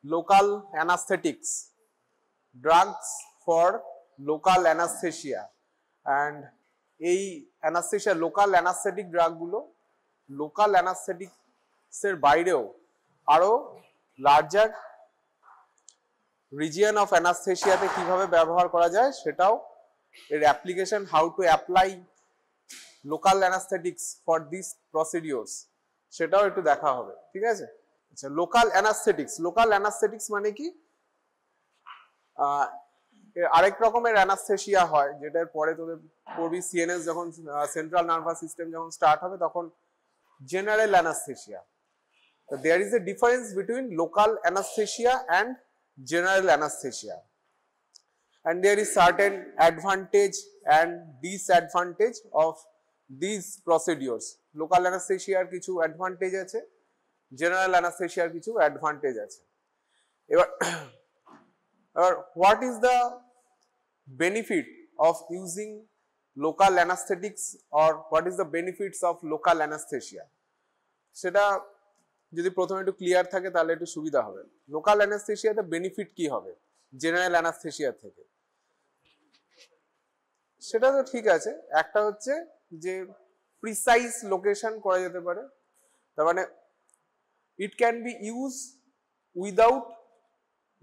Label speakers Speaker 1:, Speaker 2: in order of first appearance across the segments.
Speaker 1: local anesthetics, drugs for local anesthesia, and এই anaesthesia local anaesthetic ড্রাগগুলো local অ্যানাস্থেটিক্সের বাইরেও আরো larger region of অ্যানাস্থেশিয়াতে কিভাবে ব্যবহার করা যায় সেটাও এর application, how to apply local anaesthetics for this procedures, সেটাও একটু দেখা হবে। ঠিক আছে, আচ্ছা লোকাল অ্যানাস্থেটিক্স মানে কি, আরেক রকমের অ্যানাস্থেশিয়া হয় যেটার পরে তোদের পড়বি সিএনএস, যখন সেন্ট্রাল নার্ভাস সিস্টেম যখন স্টার্ট হবে তখন general anaesthesia. So there is a difference between local anesthesia and general anesthesia, and there is certain advantage and disadvantage of these procedures. Local anesthesia er kichu advantage ache, general anesthesia er kichu advantage ache. Ebar what is the benefit of using local anesthetics, or what is the benefits of local anesthesia? সেটা যদি প্রথমে একটু clear থাকে তাহলে একটু সুবিধা হবে। Local অ্যানাস্থেশিয়াতে benefit কি হবে জেনারেল অ্যানাস্থেশিয়া থেকে, সেটা তো ঠিক আছে। একটা হচ্ছে যে প্রিসাইজ লোকেশন করা যেতে পারে, তার মানে it can be use without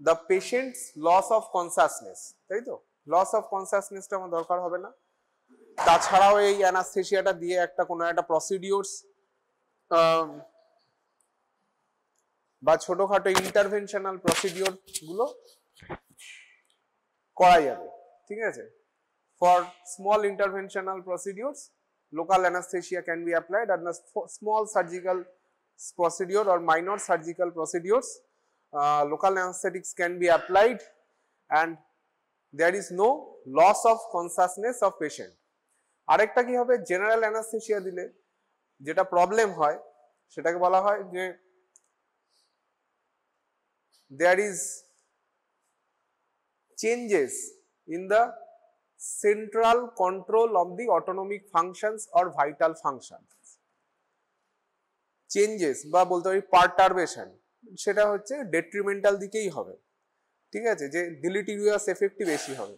Speaker 1: the patients loss of consciousness, তাই তো? লস অফ কনসাসনেসটা আমার দরকার হবে না। তাছাড়াও এই অ্যানাস্থেশিয়াটা দিয়ে একটা কোনো একটা প্রসিডিওরস বা ছোটখাটো ইন্টারভেনশনাল প্রসিডিওর গুলো করা যাবে। ঠিক আছে, for small interventional procedures local anaesthesia can be applied, and the small surgical procedure or minor surgical procedures local anesthetics can be applied, and there is no loss of consciousness of patient. আরেকটা কি হবে, general anaesthesia দিলে যেটা problem হয় সেটাকে বলা হয় যে there is changes in the central control of the autonomic functions or vital functions. Changes বা বলতে পারি পারটারবেশন, সেটা হচ্ছে ডেট্রিমেন্টাল দিকেই হবে। ঠিক আছে, যে ডিলিটেরিয়াস এফেক্টই বেশি হবে।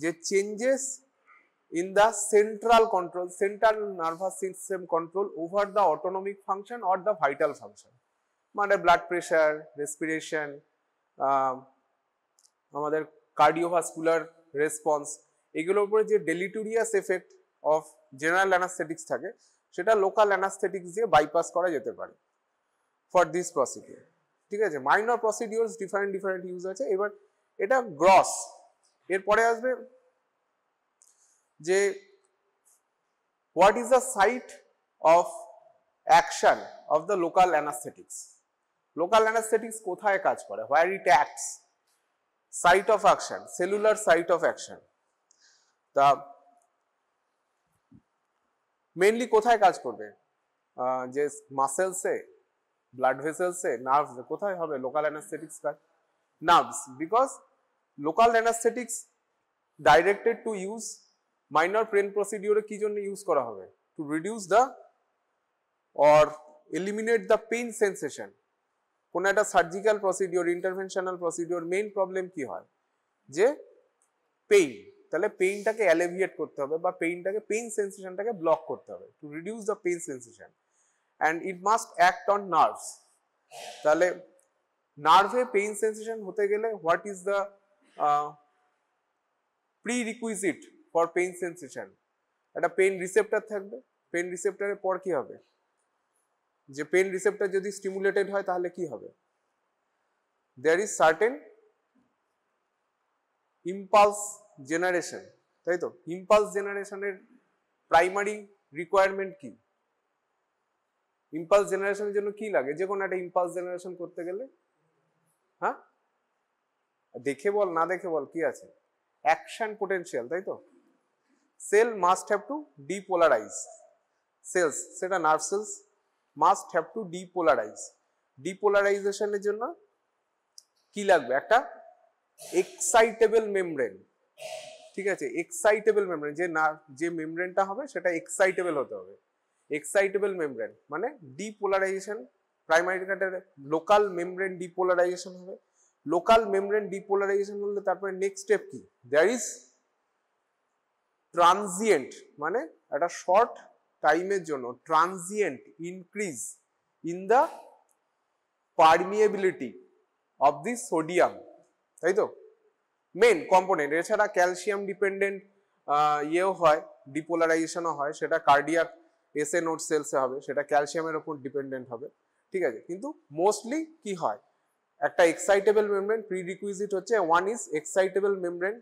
Speaker 1: যে changes in the central control, central nervous system control over the autonomic function or the vital function, মানে ব্লাড প্রেশার, রেসপিরেশন, আমাদের কার্ডিওভাস্কুলার রেসপন্স, এগুলোর উপরে যে ডেলিটেরিয়াস এফেক্ট অফ জেনারেল অ্যানাস্থেটিক্স থাকে সেটা লোকাল অ্যানাস্থেটিক্স দিয়ে বাইপাস করা যেতে পারে ফর দিস প্রসিডিওর। ঠিক আছে, মাইনর প্রসিডিওরস ডিফারেন্ট ইউজ আছে। এবার এটা গ্রস, এরপরে আসবে যে what is the site of action of the local anaesthetics. Local anaesthetics কোথায় কাজ করে, where it acts, site of action, cellular site of action. তা মেইনলি কোথায় কাজ করবে, যে মাসেলসে, ব্লাড ভেসেলসে, নার্ভস, কোথায় হবে লোকাল অ্যানাস্থেটিক্স কাজ? Nerves, because local anaesthetics directed to use minor pain প্রসিডিওরে কি জন্য ইউজ করা হবে, to reduce the or eliminate the pain sensation. কোন একটা surgical procedure, interventional procedure main problem কি হয়, যে পেইন, তাহলে পেইনটাকে অ্যালিভিয়েট করতে হবে বা পেইনটাকে, পেইন সেন্সেশনটাকে ব্লক করতে হবে, to reduce the pain sensation, and it must act on nerves. তাহলে নার্ভে পেইন সেন্সেশন হতে গেলে what is the prerequisite for pain sensation, একটা পেইন রিসেপ্টর থাকবে। পেইন রিসেপ্টরের পর কি হবে, যে পেইন রিসেপ্টর যদি স্টিমুলেটেড হয় তাহলে কি হবে, there is certain impulse generation, তাই তো? ইম্পালস জেনারেশনের প্রাইমারি রিকোয়ারমেন্ট কি, ইম্পালস জেনারেশনের জন্য কি লাগে, যে কোনো একটা ইম্পালস জেনারেশন করতে গেলে, হ্যাঁ দেখে বল না দেখে বল, কি আছে, অ্যাকশন পোটেনশিয়াল, তাই তো? Cell must have to depolarise, cells, সেটা nerve cells must have to depolarise. ডিপোলারাইজেশনের জন্য কি লাগবে, একটা এক্সাইটেবল মেমব্রেন। ঠিক আছে, এক্সাইটেবল মেমব্রেন, যে মেমব্রেনটা হবে সেটা এক্সাইটেবল হতে হবে। এক্সাইটেবল মেমব্রেন মানে ডিপোলারাইজেশন প্রাইমারি কাটারে লোকাল মেমব্রেন ডিপোলারাইজেশন হবে। লোকাল মেমব্রেন ডিপোলারাইজেশন হলে তারপরে নেক্সট স্টেপ কি, দেয়ার ইজ ট্রানজিয়েন্ট, মানে একটা শর্ট টাইমের জন্য transient increase in the permeability of the sodium, তাই তো মেন কম্পোনেন্ট। এছাড়া ক্যালসিয়াম ডিপেন্ডেন্ট ইয়েও হয়, ডিপোলারাইজেশনও হয়, সেটা কার্ডিয়াক এসএ নোড সেলসে হবে, সেটা ক্যালসিয়ামের উপর ডিপেন্ডেন্ট হবে, ঠিক আছে। কিন্তু মোস্টলি কি হয়, একটা এক্সাইটেবল মেমব্রেন প্রিরিকুইজিট হচ্ছে, one is excitable membrane,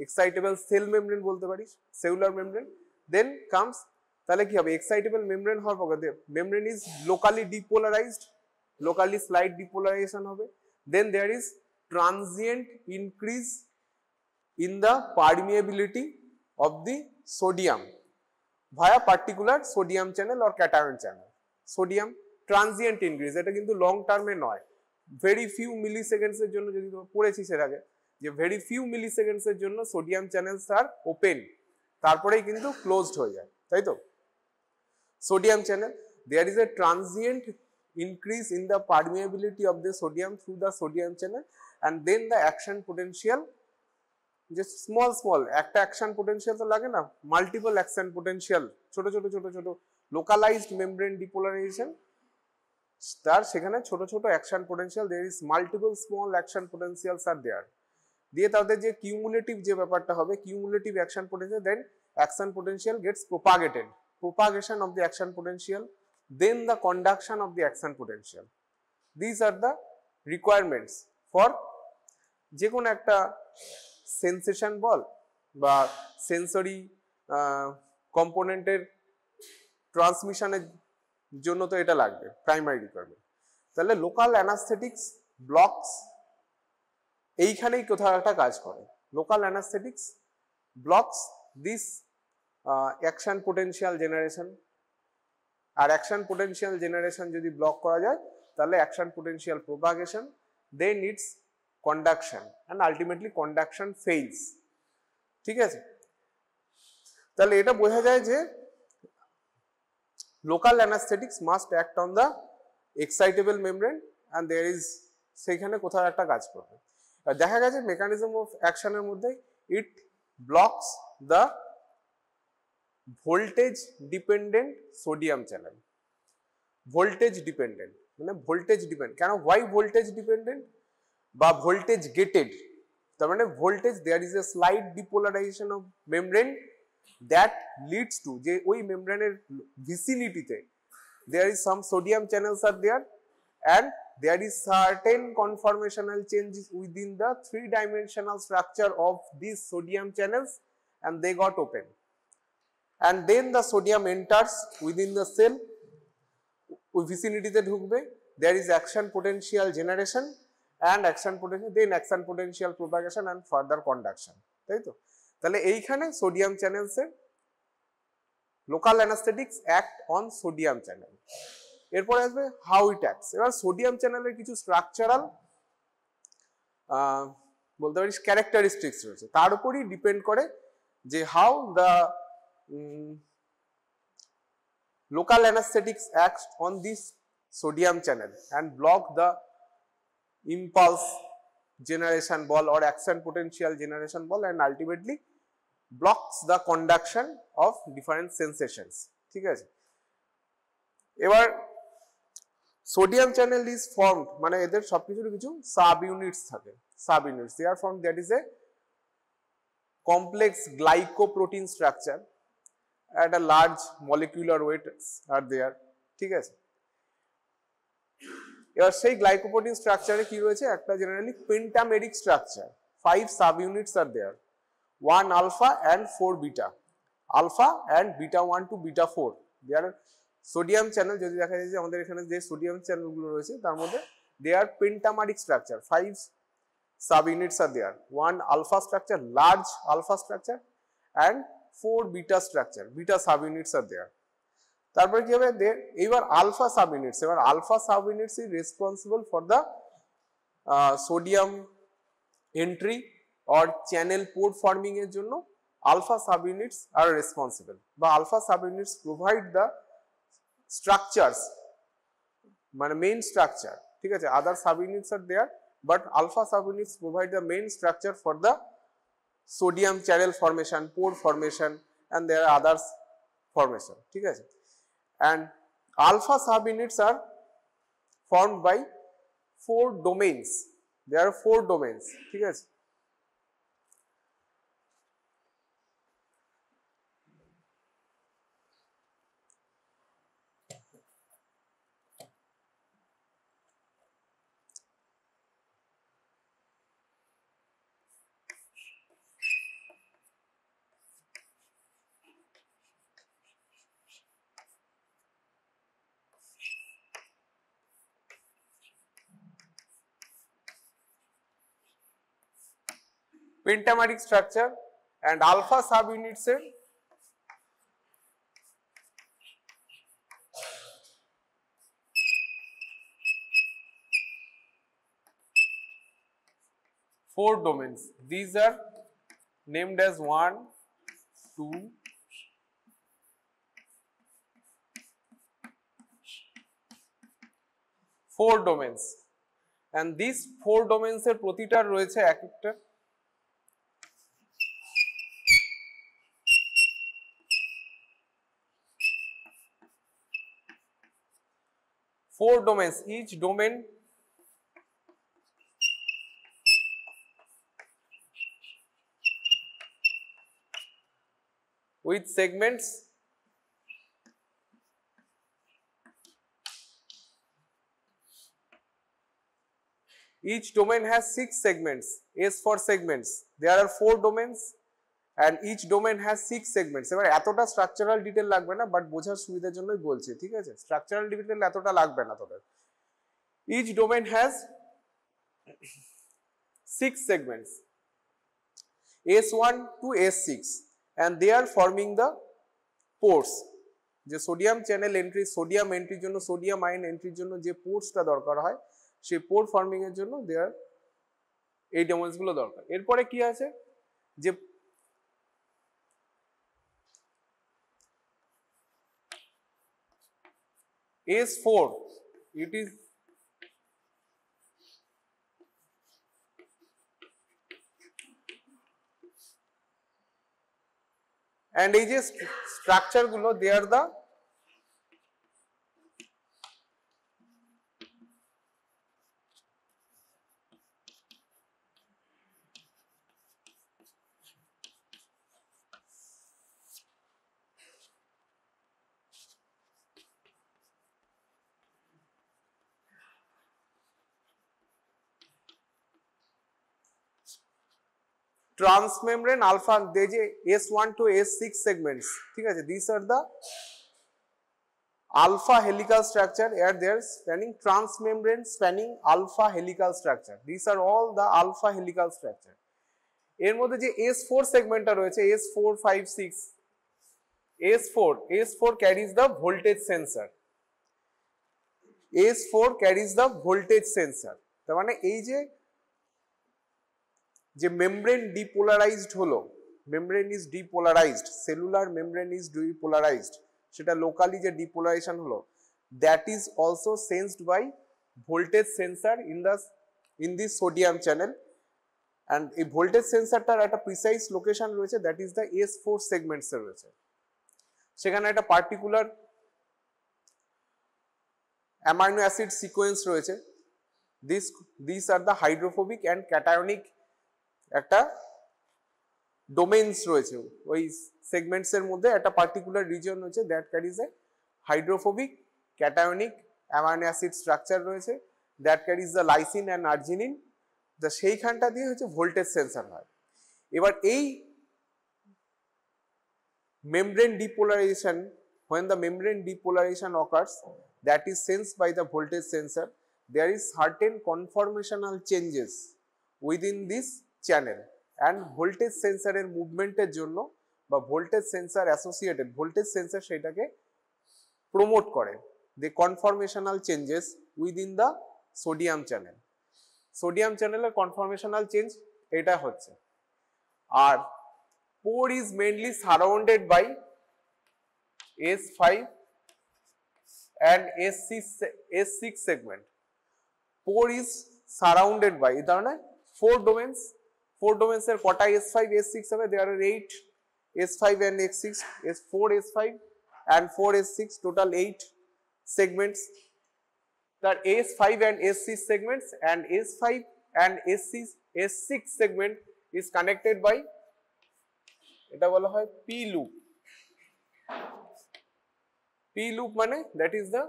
Speaker 1: excitable cell membrane বলতে পারিস, সেলুলার মেমব্রেন, দেন কামস, তাহলে কি হবে, এক্সাইটেবল মেমব্রেন হওয়ার পর membrane is locally depolarised, locally slight depolarisation হবে, then there is transient increase in the permeability of the sodium via particular sodium channel or cation channel. Sodium transient increase, এটা কিন্তু long টার্মে নয়, very few মিলি seconds এর জন্য, যদি তোমরা পড়েছিস এর আগে যে ভেরি ফিউ মিলি সেকেন্ডস এর জন্য সোডিয়াম চ্যানেলস আর ওপেন, তারপরেই কিন্তু ক্লোজড হয়ে যায়, তাই তো। Sodium channel, there is a transient increase in the permeability of the sodium through the sodium channel, and then the action potential, যে স্মল স্মল একটা অ্যাকশন পোটেনশিয়াল তো লাগে না, মাল্টিপল অ্যাকশন পোটেনশিয়াল, ছোট ছোট ছোট ছোট লোকালাইজড মেমব্রেন ডিপোলারাইজেশন, তার সেখানে ছোট ছোট action potential, there is multiple small action potentials are there, দিয়ে তাদের যে কিউমুলেটিভ যে ব্যাপারটা হবে, cumulative action potential, then action potential gets propagated, propagation of the action potential, then the conduction of the action potential. These are the requirements for যে কোনো একটা sensation বল বা সেন্সরি কম্পোনেন্টের ট্রান্সমিশনের জন্য তো এটা লাগবে, প্রাইমারি রিকোয়ারমেন্ট। তাহলে লোকাল অ্যানাস্থেটিক্স ব্লকস এইখানেই কোথাও একটা কাজ করে, local anaesthetics blocks this action potential generation, আর অ্যাকশন পোটেনশিয়াল জেনারেশন যদি ব্লক করা যায় তাহলে action potential propagation, then its conduction and ultimately conduction fails, ঠিক আছে। তাহলে এটা বোঝা যায় যে local anaesthetics must act on the excitable membrane and there is, সেইখানে কোথাও একটা কাজ করবে। আর দেখা গেছে মেকানিজম অফ অ্যাকশনের মধ্যে it blocks the voltage dependent sodium channel, voltage dependent মানে ভোল্টেজ ডিপেন্ড, কেন হোয়াই ভোল্টেজ ডিপেন্ডেন্ট বা ভোল্টেজ গেটেড, তার মানে voltage there is a slight depolarisation of membrane that leads to, যে ওই মেমব্রেনের ভিসিনিটিতে there is some sodium channels are there and there is certain conformational changes within the 3-dimensional structure of these sodium channels and they got open. And then the sodium enters within the cell, ওই ভিসিনিটিতে ঢুকবে, there is action potential generation and action potential, then action potential propagation and further conduction, তাই তো। তাহলে এইখানে sodium চ্যানেলসের local anaesthetics act on sodium channel. এরপরে আসবে how it acts. এবার সোডিয়াম চ্যানেলের কিছু স্ট্রাকচারাল বলতে পারিস ক্যারেক্টারিস্টিক্স রয়েছে, তার উপরই ডিপেন্ড করে যে how the local anesthetics acts on this sodium channel and block the impulse generation ball or action potential generation ball and ultimately blocks the conduction of different sensations, ঠিক আছে। এবার সোডিয়াম চ্যানেল ইজ ফর্মড, মানে এদের সবকিছুর কিছু sub units থাকে, sub units, they are formed, that is a complex glycoprotein structure at a large molecular weights are there, ঠিক আছে। এবার সেই গ্লাইকোপ্রোটিন স্ট্রাকচারে কি রয়েছে, একটা generally pentameric structure, 5 subunits are there, 1 alpha and 4 beta, alpha and beta 1 to beta 4, there sodium channel যদি দেখা যায় যে আমাদের এখানে যে সোডিয়াম চ্যানেলগুলো রয়েছে তার মধ্যে দে আর পেন্টামেরিক structure, 5 subunits are there, 1 alpha structure, large alpha structure and 4 beta structure, beta sub units are there. তারপরে কি হবে, এবার আলফা সাব ইউনিটস, এবার alpha subunits is responsible for the sodium entry or channel pore forming এর জন্য alpha subunits are responsible, বা alpha subunits provide the structures মানে main structure, ঠিক আছে, other subunits are there but alpha subunits provide the main structure for the sodium channel formation, pore formation and there are others formation, ঠিক আছে, and alpha sub units are formed by 4 domains, there are 4 domains, ঠিক আছে। পেন্টামেরিক structure and alpha sub units এর four domains, these are named as 1 2 4 domains and these 4 domains এর প্রতিটার রয়েছে এক একটা four domains, each domain with segments each domain has 6 segments, S for segments, there are 4 domains and each domain has 6 segments। এবার এতটা structural detail লাগবে না but বোঝার সুবিধার জন্যই বলছি, ঠিক আছে, স্ট্রাকচারাল ডিটেইল এতটা লাগবে না তোদের। each domain has 6 segments S1 to S6 and they are forming the pores, যে সোডিয়াম চ্যানেল এন্ট্রি, সোডিয়াম এন্ট্রির জন্য, সোডিয়াম আয়ন এন্ট্রির জন্য যে পোর্সটা দরকার হয় সেই পোর ফর্মিং এর জন্য দেয়ার এই ডোমেইনস গুলো দরকার। এরপরে কি আছে যে S4 it is and এই যে স্ট্রাকচার গুলো they are the transmembrane alpha, they যে S1 to S6 segments, ঠিক আছে, these are the alpha helical structure where they are spanning transmembrane spanning alpha helical structure, these are all the alpha helical structure। এর মধ্যে যে S4 সেগমেন্টটা রয়েছে S4 5 6 S4 carries the voltage sensor, S4 carries the voltage sensor, তার মানে এই যে membrane depolarised হলো, membrane is depolarised, cellular membrane is depolarised, সেটা লোকালি যে ডিপোলারাইজেশন হলো that is also sensed by voltage sensor in this sodium channel and এই voltage সেন্সরটার একটা প্রিসাইজ লোকেশন রয়েছে that is the S4 segments এ রয়েছে, সেখানে একটা পার্টিকুলার অ্যামাইনো অ্যাসিড সিকোয়েন্স রয়েছে, this are the hydrophobic and cationic একটা ডোমেইনস রয়েছে, ওই সেগমেন্টস এর মধ্যে একটা পার্টিকুলার রিজন রয়েছে that carries a hydrophobic cationic amino acid structure রয়েছে that carries the lysine and arginine, সেইখানটা দিয়ে হচ্ছে ভোল্টেজ সেন্সর হয়। এবার এই membrane depolarization, when the membrane depolarization occurs that is sensed by the voltage sensor, there is certain conformational changes within this channel and voltage sensor এর মুভমেন্টের জন্য বা voltage sensor associated voltage sensor সেটাকে promote করে, the conformational changes within the sodium channel, sodium চ্যানেলের কনফরমেশনাল change এটা হচ্ছে। আর pore is mainly surrounded by S5 and S6 segment. Pore is surrounded by এই ধরনের 4 domains এর কটা S5 S6 হবে? There are 8 S5 and S6, S4 S5 and 4 S6, total 8 segments. The S5 and S6 segments, and S5 and S6 segment is connected by এটা বলা হয় P loop. P loop মানে that is the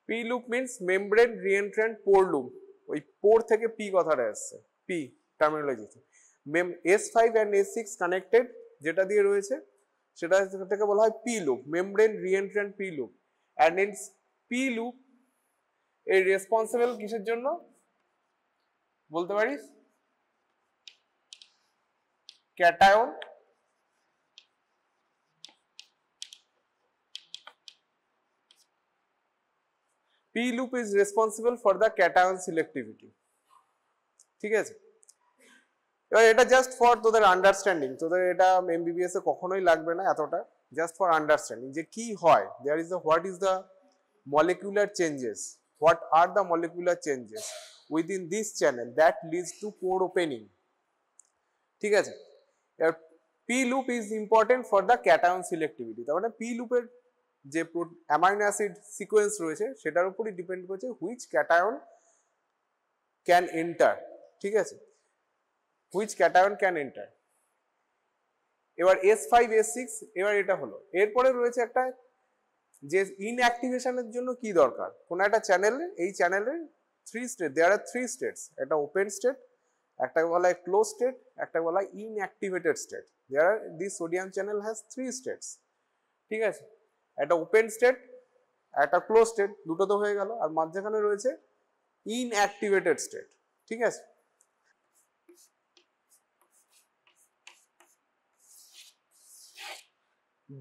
Speaker 1: P loop means membrane reentrant pore loop. ওই pore থেকে P কথাটা আসছে, P terminology. S5 and S6 connected যেটা দিয়ে রয়েছে সেটাকে বলা হয় P loop, membrane reentrant P loop. And in P loop এই রেসপন্সিবল কিসের জন্য বলতে পারিস? Cation P loop is responsible for the cation selectivity. ঠিক আছে, এবার এটা জাস্ট ফর তোদের আন্ডারস্ট্যান্ডিং, তোদের এটা এমবিবিএস এ কখনোই লাগবে না এতটা, জাস্ট ফর আন্ডারস্ট্যান্ডিং যে কি হয়। There is what is the molecular changes, what are the molecular changes within this channel that leads to pore opening. ঠিক আছে, এবার P loop is important for the cation selectivity. তার মানে P loop এর যে অ্যামাইনো অ্যাসিড সিকোয়েন্স রয়েছে সেটার উপরই ডিপেন্ড করছে হুইচ ক্যাটায়ন ক্যান এন্টার। ঠিক আছে, হুইচ ক্যাটায়ন ক্যান এন্টার। এবার S5 S6 এবার এটা হলো। এরপরে রয়েছে একটা যে ইনঅ্যাক্টিভেশনের জন্য কি দরকার কোন একটা চ্যানেলে, এই চ্যানেলের 3 স্টেট, দেয়ার আর 3 স্টেটস, একটা ওপেন স্টেট, একটা বলা হয় ক্লোজ স্টেট, একটা বলা হয় inactivated state. There are this sodium channel has 3 states. ঠিক আছে, একটা ওপেন স্টেট, একটা ক্লোজ স্টেট, দুটো তো হয়ে গেল, আর মাঝখানে রয়েছে ইনঅ্যাক্টিভেটেড স্টেট। ঠিক আছে,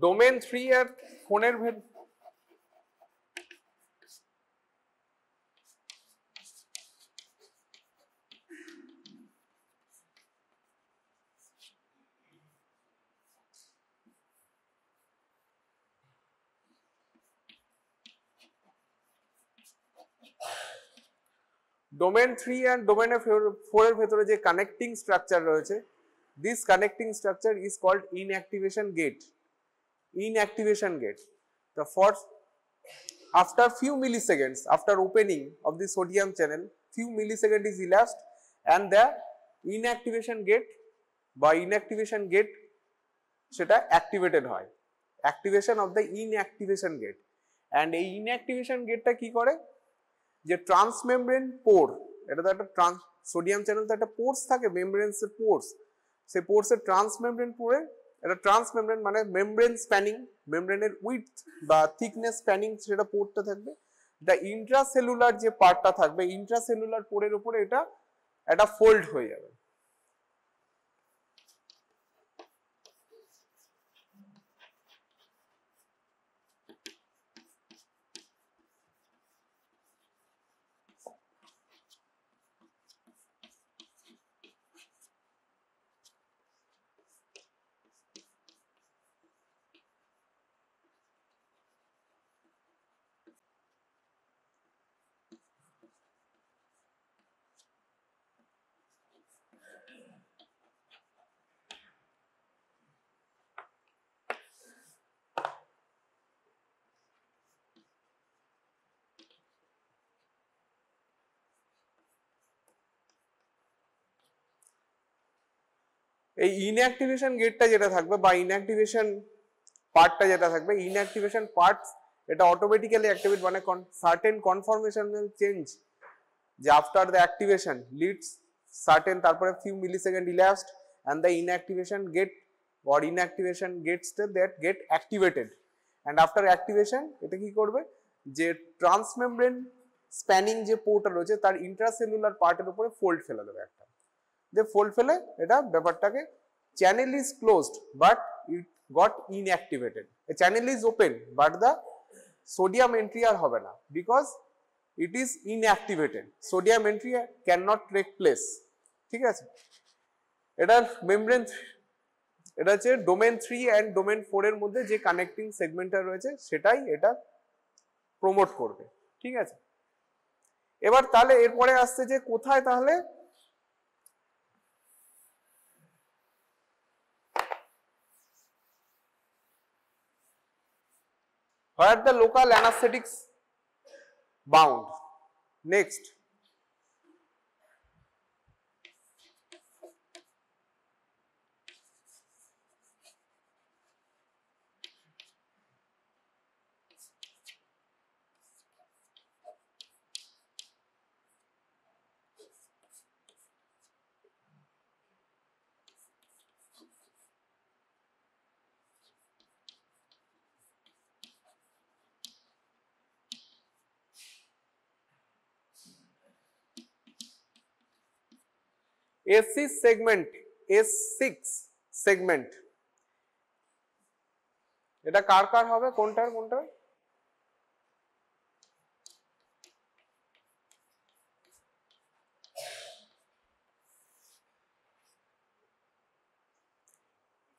Speaker 1: ডোমেন 3 আর ফোনের ডোমেন 3 and ডোমেন 4 এর ভেতরে যে কানেক্টিং স্ট্রাকচার রয়েছে, this connecting structure is called inactivation gate. Inactivation gate. The first, after few milliseconds after opening of the sodium channel, few milliseconds is elapsed and the inactivation gate by inactivation gate সেটা activated হয়, activation of the inactivation gate. And এই inactivation গেটটা কি করে, যে transmembrane পোর, এটা তো একটা সোডিয়াম চ্যানেল তো একটা পোর্স থাকে, মেমব্রেনসের পোর্স, সেই পোর্সের ট্রান্সমেমব্রেন পোরে, এটা ট্রান্সমেমব্রেন মানে মেমব্রেন স্প্যানিং, মেমব্রেনের উইথ বা থিকনেস স্প্যানিং সেটা পোরটা থাকবে। এটা ইন্ট্রাসেলুলার যে পার্টটা থাকবে, ইন্ট্রাসেলুলার পোরের উপরে এটা একটা ফোল্ড হয়ে যাবে। এই ইনঅ্যাক্টিভেশন গেটটা যেটা থাকবে বা ইনঅ্যাক্টিভেশন পার্টটা যেটা থাকবে, ইনঅ্যাক্টিভেশন পার্ট এটা অটোমেটিক্যালি অ্যাক্টিভেট মানে সার্টেন কনফরমেশনাল চেঞ্জ যে after the activation leads certain, তারপরে few millisecond elapsed and the inactivation gate or inactivation gates that get activated, and after activation এটা কি করবে, যে ট্রান্সমেমব্রেন স্প্যানিং যে পোর্টটা রয়েছে তার ইন্ট্রাসেলুলার পার্টের উপরে ফোল্ড ফেলে দেবে একটা, যে ফোল্ড ফেলে এটা ব্যাপারটাকে channel is closed but it got inactivated. A channel is open but the sodium entry আর হবে না because it is inactivated. Sodium entry cannot take place. ঠিক আছে, এটার মেমব্রেন, এটা হচ্ছে ডোমেন 3 এন্ড ডোমেন 4 এর মধ্যে যে কানেক্টিং সেগমেন্টটা রয়েছে সেটাই এটা প্রমোট করবে। ঠিক আছে, এবার তাহলে এরপরে আসছে যে কোথায় তাহলে where the local anesthetics bound. Next, S6 segment, S6 segment এটা কার কার হবে, কোনটার কোনটার?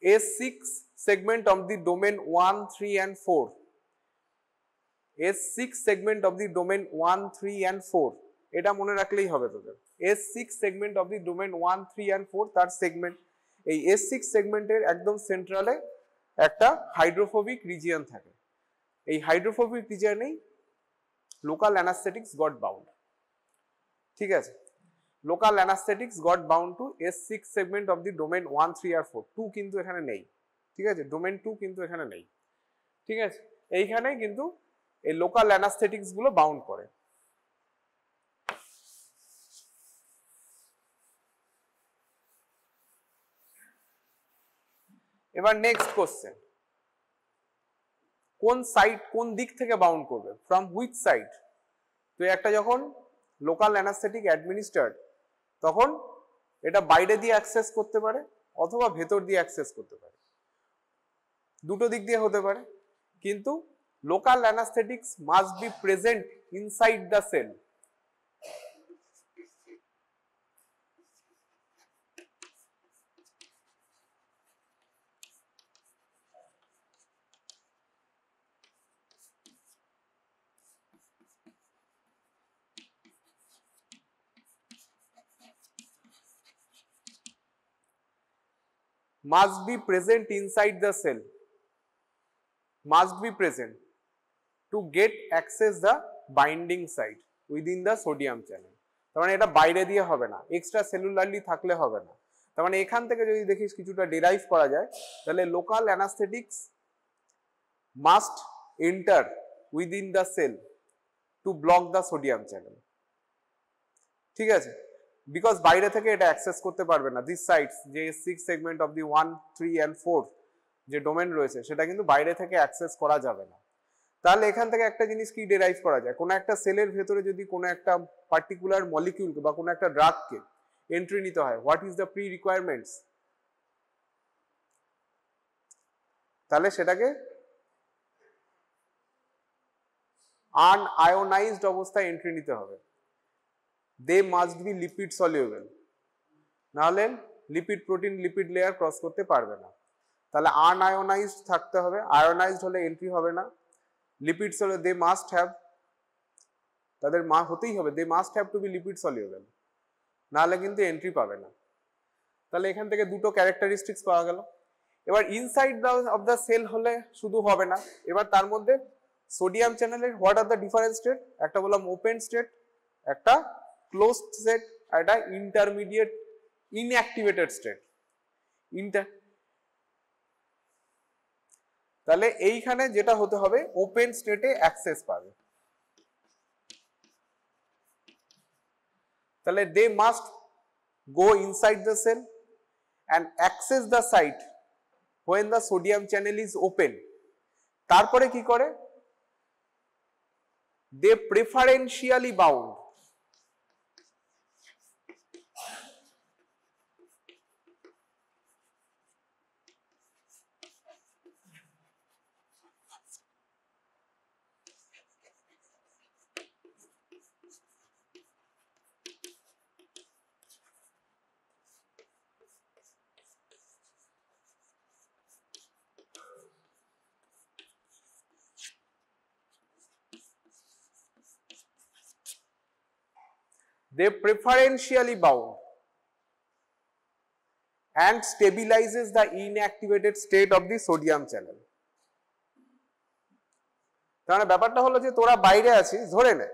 Speaker 1: S6 segment of the domain 1, 3 and 4. S6 segment of the domain 1, 3 and 4 এটা মনে রাখলেই হবে তোদের। S6 segment of the domain 1, 3 and 4 তার সেগমেন্ট, এই S6 সেগমেন্টের একদম সেন্ট্রালে একটা হাইড্রোফোবিক রিজিয়ন থাকে। এই হাইড্রোফোবিক রিজিয়নেই লোকাল অ্যানাস্থেটিক্স গট বাউন্ড। ঠিক আছে, local anaesthetics got bound to S6 segment of the domain 1, 3 আর 4। 2 কিন্তু এখানে নেই। ঠিক আছে, ডোমেন 2 কিন্তু এখানে নেই। ঠিক আছে, এইখানে কিন্তু এই লোকাল অ্যানাস্থেটিক্স গুলো বাউন্ড করে। এবার নেক্সট কোশ্চেন, কোন সাইড, কোন দিক থেকে বাউন্ড করবে, ফ্রম হুইচ সাইড? তো একটা যখন লোকাল অ্যানাস্থেটিক অ্যাডমিনিস্ট্রার্ড তখন এটা বাইরে দিয়ে অ্যাক্সেস করতে পারে অথবা ভেতর দিয়ে অ্যাক্সেস করতে পারে, দুটো দিক দিয়ে হতে পারে, কিন্তু local anaesthetics must be present inside the cell. Must be present inside the cell, must be present to get access the binding site within the sodium channel. তার মানে এটা বাইরে দিয়ে হবে না, এক্সট্রা সেলুলারলি থাকলে হবে না। তার মানে এখান থেকে যদি দেখিস কিছুটা ডিরাইভ করা যায়, তাহলে local anaesthetics must enter within the cell to block the sodium channel. ঠিক আছে, বিকজ বাইরে থেকে এটা অ্যাক্সেস করতে পারবে না। দিস সাইটস যে 6 সেগমেন্ট অফ দি 1, 3 and 4 যে ডোমেন রয়েছে সেটা কিন্তু বাইরে থেকে অ্যাক্সেস করা যাবে না। তাহলে এখান থেকে একটা জিনিস কি ডিরাইভ করা যায়, কোনো একটা সেলের ভেতরে যদি কোনো একটা পার্টিকুলার মলিকিউল বা কোনো একটা ড্রাগকে এন্ট্রি নিতে হয়, what is the prerequirements? তাহলে সেটাকে আনআয়োনাইজড অবস্থায় এন্ট্রি নিতে হবে। They must be lipid soluble, নাহলে lipid protein lipid layer cross করতে পারবে না। তাহলে আনআয়োনাইজড থাকতে হবে, আয়োনাইজড হলে এন্ট্রি হবে না। লিপিডস হলে দে মাস্ট হ্যাভ, তাদের হতেই হবে, they must have to be lipid soluble, নাহলে কিন্তু এন্ট্রি পাবে না। তাহলে এখান থেকে দুটো ক্যারেক্টারিস্টিক্স পাওয়া গেল। এবার ইনসাইড অফ দ্য সেল হলে শুধু হবে না, এবার তার মধ্যে সোডিয়াম চ্যানেলের what are the different state, একটা বললাম ওপেন স্টেট, একটা ক্লোজড স্টেট, আর একটা ইন্টারমিডিয়েট ইনঅ্যাক্টিভেটেড স্টেট। তাহলে এইখানে যেটা হতে হবে, ওপেন স্টেটে অ্যাক্সেস পাবে। তাহলে they must go inside the cell and access the site when the sodium channel is open. তারপরে কি করে, they preferentially bound, they preferentially bound and stabilizes the inactivated state of the sodium channel. তাহলে ব্যাপারটা হলো যে তোরা বাইরে আছিস, ধরে নে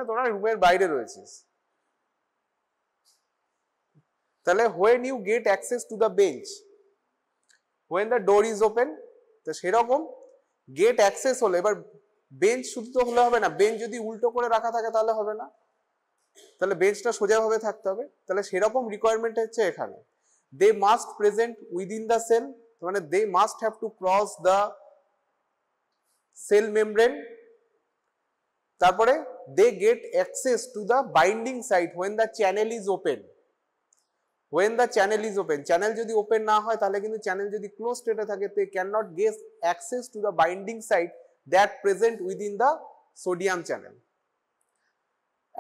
Speaker 1: তোরা রুমের বাইরে রয়েছিস, তাহলে when you get access to the bench, when the door is open, তো সেরকম গেট অ্যাক্সেস হলে, এবার বেঞ্চ শুধু তো হলে হবে না, বেঞ্চ যদি উল্টো করে রাখা থাকে তাহলে হবে না, তাহলে বেঞ্চটা সোজাভাবে থাকতে হবে, তাহলে সেরকম রিকোয়ারমেন্ট হচ্ছে এখানে they must present within the cell, মানে they must have to cross the cell membrane, তারপরে they get access to the binding site when the channel is open, when the channel is open, channel যদি open না হয় তাহলে কিন্তু channel যদি closed state এ থাকে they cannot get access to the binding site that present within the sodium channel.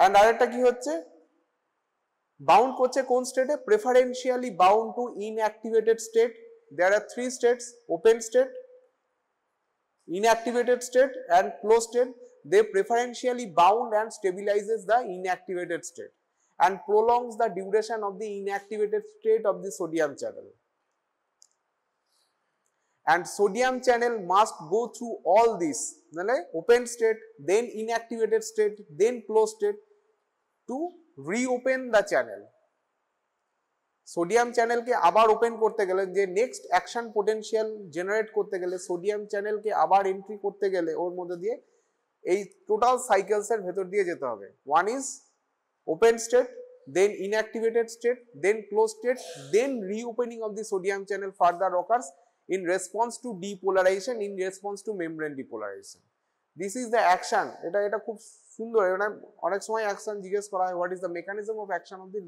Speaker 1: and আরেকটা কি হচ্ছে, বাউন্ড করছে কোন স্টেটে, preferentially bound to inactivated state, there are 3 states, open state, inactivated state and closed state. They preferentially bound and stabilizes the inactivated state and prolongs the duration of the inactivated state of the sodium channel. And sodium channel must go through all this, open state, then inactivated state, then closed state to reopen the channel. Sodium চ্যানেলকে আবার open করতে গেলে, যে next action potential generate করতে গেলে, sodium চ্যানেলকে আবার entry করতে গেলে ওর মধ্যে দিয়ে এই টোটাল সাইকেলস এর ভেতর দিয়ে যেতে হবে। One is open state, then inactivated state, then close state, then reopening of the sodium channel further occurs in response to depolarization, in response to membrane depolarization. This is the action. এটা খুব সুন্দর, অনেক সময় action জিজ্ঞেস করা হয়, what is the mechanism of action of the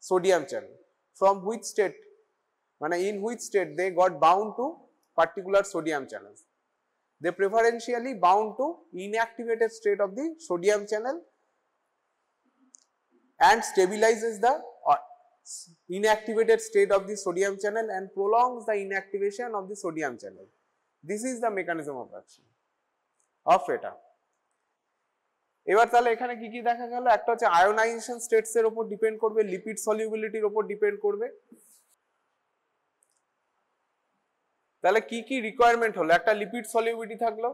Speaker 1: sodium channel, from which state, in which state they got bound to particular sodium channels. They preferentially bound to inactivated state of the sodium channel and stabilizes the inactivated state of the sodium channel and prolongs the inactivation of the sodium channel. This is the mechanism of action of এটা। এবার তাহলে এখানে কি কি দেখা গেল, একটা হচ্ছে আয়োনাইজেশন স্টেটস এর উপর ডিপেন্ড করবে, লিপিড সলিউবিলিটির উপর ডিপেন্ড করবে। তাহলে কি কি রিকোয়ারমেন্ট হলো, একটা লিপিড সলিউবিলিটি থাকলো,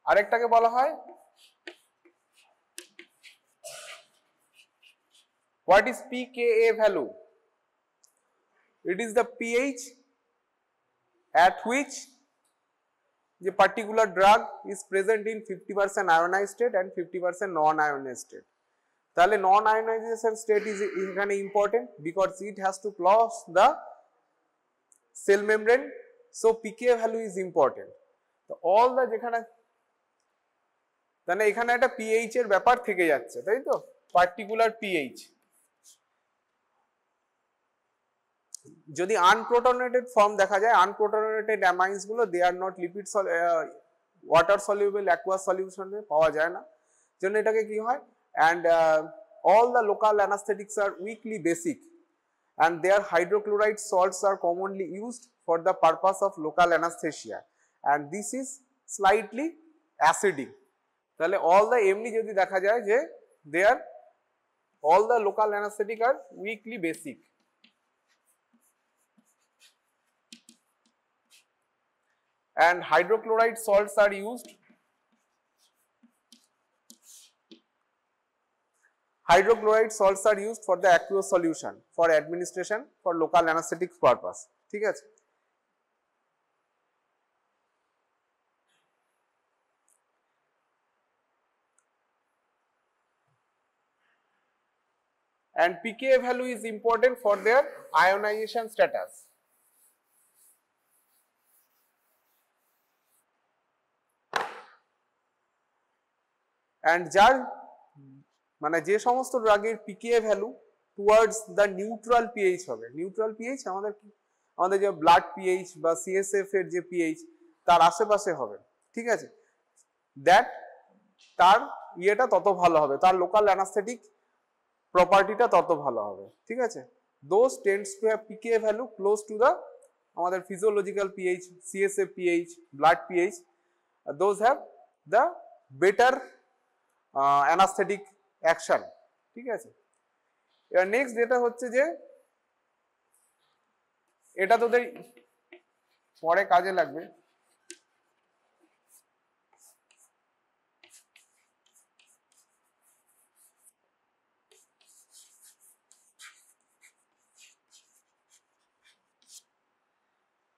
Speaker 1: আরেকটাকে বলা হয় what is pKa value, it is the pH at which the particular drug is present in 50% ionized state and 50% non-ionized state. তাহলে non-ionization state is এখানে important because it has to cross the cell membrane, so pKa value is important. So all the যেখানে তাহলে এখানে একটা pH এর ব্যাপার থেকে যাচ্ছে, তাই তো, particular pH। যদি আনপ্রোটনেটেড ফর্ম দেখা যায়, আনপ্রোটনেটেড অ্যামাইন্স গুলো they are not lipid water soluble, aqueous সলিউশনে পাওয়া যায় না, জন্য এটাকে কি হয়, and all the local anaesthetics are weakly basic and their hydrochloride salts are commonly used for the purpose of local anesthesia and this is slightly acidic. তাহলে all the এমনি যদি দেখা যায় যে their all the local anesthetic are weakly basic and hydrochloride salts are used. Hydrochloride salts are used for the aqueous solution for administration for local anesthetic purpose. ঠিক আছে, and pKa value is important for their ionization status. And যার মানে যে সমস্ত ড্রাগের pKa value towards the neutral pH হবে, neutral pH আমাদের যে ব্লাড পিএইচ বা সিএসএফ এর যে পিএইচ তার আশেপাশে হবে, ঠিক আছে, দ্যাট তার ইয়েটা তত ভালো হবে, তার লোকাল অ্যানাস্থেটিক প্রপার্টিটা তত ভালো হবে, ঠিক আছে। Those tends to have pKa value close to the আমাদের physiological pH, CSF pH, blood pH, those have the better anesthetic action ঠিক আছে। এবার নেক্সট যেটা হচ্ছে যে এটা তোদের পরে কাজে লাগবে,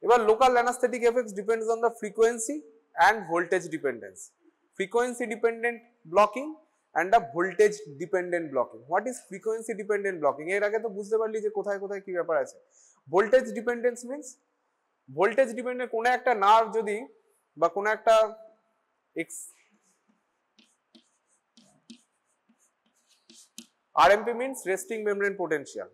Speaker 1: এবার local anesthetic effects depends on the frequency and voltage dependence. Frequency dependent blocking and the voltage dependent blocking. What is frequency dependent blocking? এর আগে তো বুঝতে পারলি যে কোথায় কোথায় কি ব্যাপার আছে। voltage dependence means voltage dependent কোন একটা নার্ভ যদি বা কোন একটা RMP means resting membrane potential,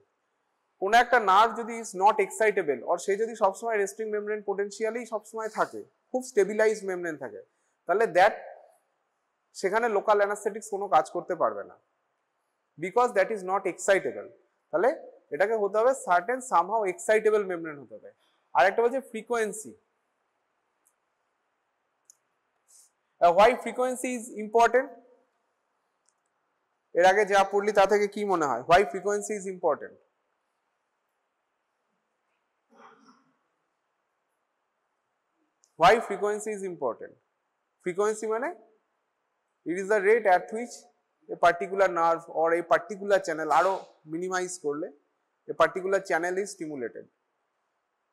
Speaker 1: কোন একটা নার্ভ যদি ইজ নট এক্সাইটেবল আর সে যদি সবসময় রেস্টিং মেমব্রেন পোটেনশিয়ালই সবসময় থাকে, খুব স্টেবিলাইজ মেমব্রেন থাকে, তাহলে দ্যাট সেখানে লোকাল অ্যানাস্থেটিক্স কোনো কাজ করতে পারবে না, because that is not excitable. তাহলে এটাকে হতে হবে সার্টেন সামহাউ এক্সাইটেবল মেমব্রেন হতে হবে। আর একটা বলছে frequency. Why frequency is important? এর আগে যা পড়লি তা থেকে কি মনে হয় why frequency is important? Why frequency is important? Frequency মানে it is the rate at which a particular nerve or a particular channel, আরো minimize করলে a particular channel is stimulated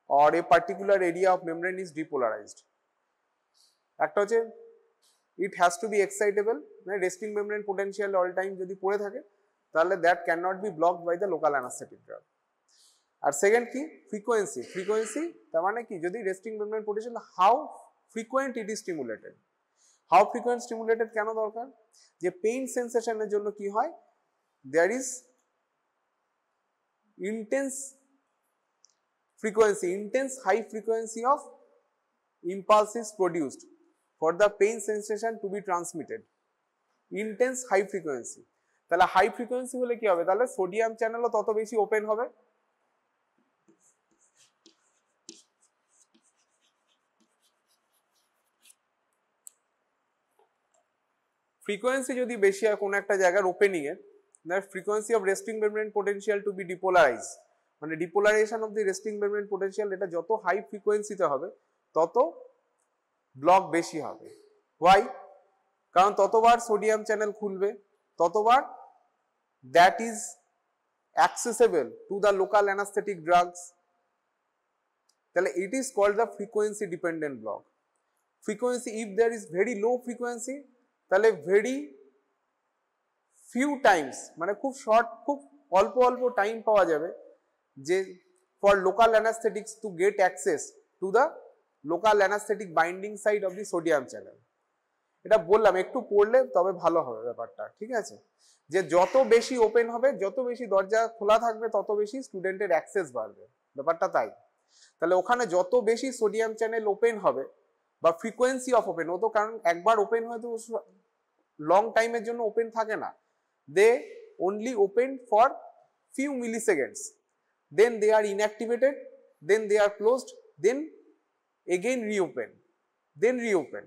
Speaker 1: or a particular area of membrane is depolarized. একটা হচ্ছে it has to be excitable, মানে resting membrane potential all time যদি পড়ে থাকে তাহলে that cannot be blocked by the local anesthetic drug. আর second কি frequency. Frequency তার মানে কি যদি resting membrane potential how frequent it is stimulated. How frequent stimulated কেন দরকার? যে পেইন সেন্সেশনের জন্য কি হয়, there is intense frequency, intense high frequency of impulse is produced for the pain sensation to be transmitted. Intense high frequency, তাহলে high frequency হলে কি হবে, তাহলে সোডিয়াম চ্যানেলও তত বেশি ওপেন হবে, ফ্রিকোয়েন্সি যদি বেশি হয় কোন একটা জায়গার ওপেনিং এর, that frequency of resting membrane potential to be depolarise, মানে depolarisation of the resting membrane potential এটা যত হাই ফ্রিকোয়েন্সিতে হবে তত ব্লক বেশি হবে। হোয়াই? কারণ ততবার সোডিয়াম চ্যানেল খুলবে, ততবার that is accessible to the local anaesthetic drugs, তাহলে it is called the frequency dependent block. Frequency if there is very low frequency, তাহলে ভেরি ফিউ টাইমস, মানে খুব শর্ট, খুব অল্প অল্প টাইম পাওয়া যাবে যে for local anaesthetics to get access to the local anaesthetic binding site of the sodium channel. এটা বললাম একটু পড়লে তবে ভালো হবে ব্যাপারটা, ঠিক আছে, যে যত বেশি ওপেন হবে, যত বেশি দরজা খোলা থাকবে তত বেশি স্টুডেন্টের অ্যাক্সেস বাড়বে, ব্যাপারটা তাই। তাহলে ওখানে যত বেশি সোডিয়াম চ্যানেল ওপেন হবে বা ফ্রিকোয়েন্সি অফ ওপেন, ও তো কারণ একবার ওপেন হয়তো লং টাইমের জন্য ওপেন থাকে না, দে only open for few milliseconds, then they are inactivated, then they are closed, then again reopen, then reopen.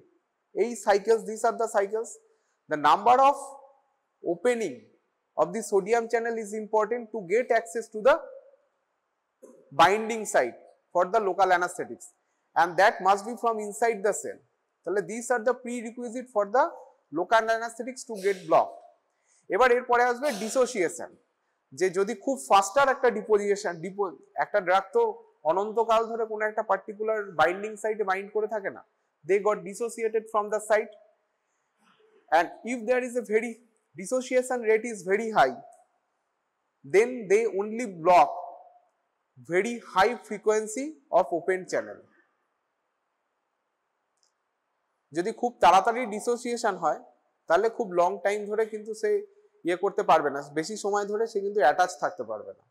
Speaker 1: এই cycles, these are the cycles. The number of opening of the sodium channel is important to get access to the binding site for the local anesthetics, and that must be from inside the cell. তাহলে these are the prerequisite for the local anesthetics to get blocked. এবার এরপরে আসবে dissociation, যে যদি খুব ফাস্টার একটা deposition, একটা drug তো অনন্তকাল ধরে কোনো একটা পার্টিকুলার বাইন্ডিং সাইটে বাইন্ড করে থাকে না, they got dissociated from the site, and if there is a very dissociation rate is very high, then they only block very high frequency of open channel. যদি খুব তাড়াতাড়ি ডিসোসিয়েশন হয় তাহলে খুব লং টাইম ধরে কিন্তু সে ইয়ে করতে পারবে না, বেশি সময় ধরে সে কিন্তু অ্যাটাচ থাকতে পারবে না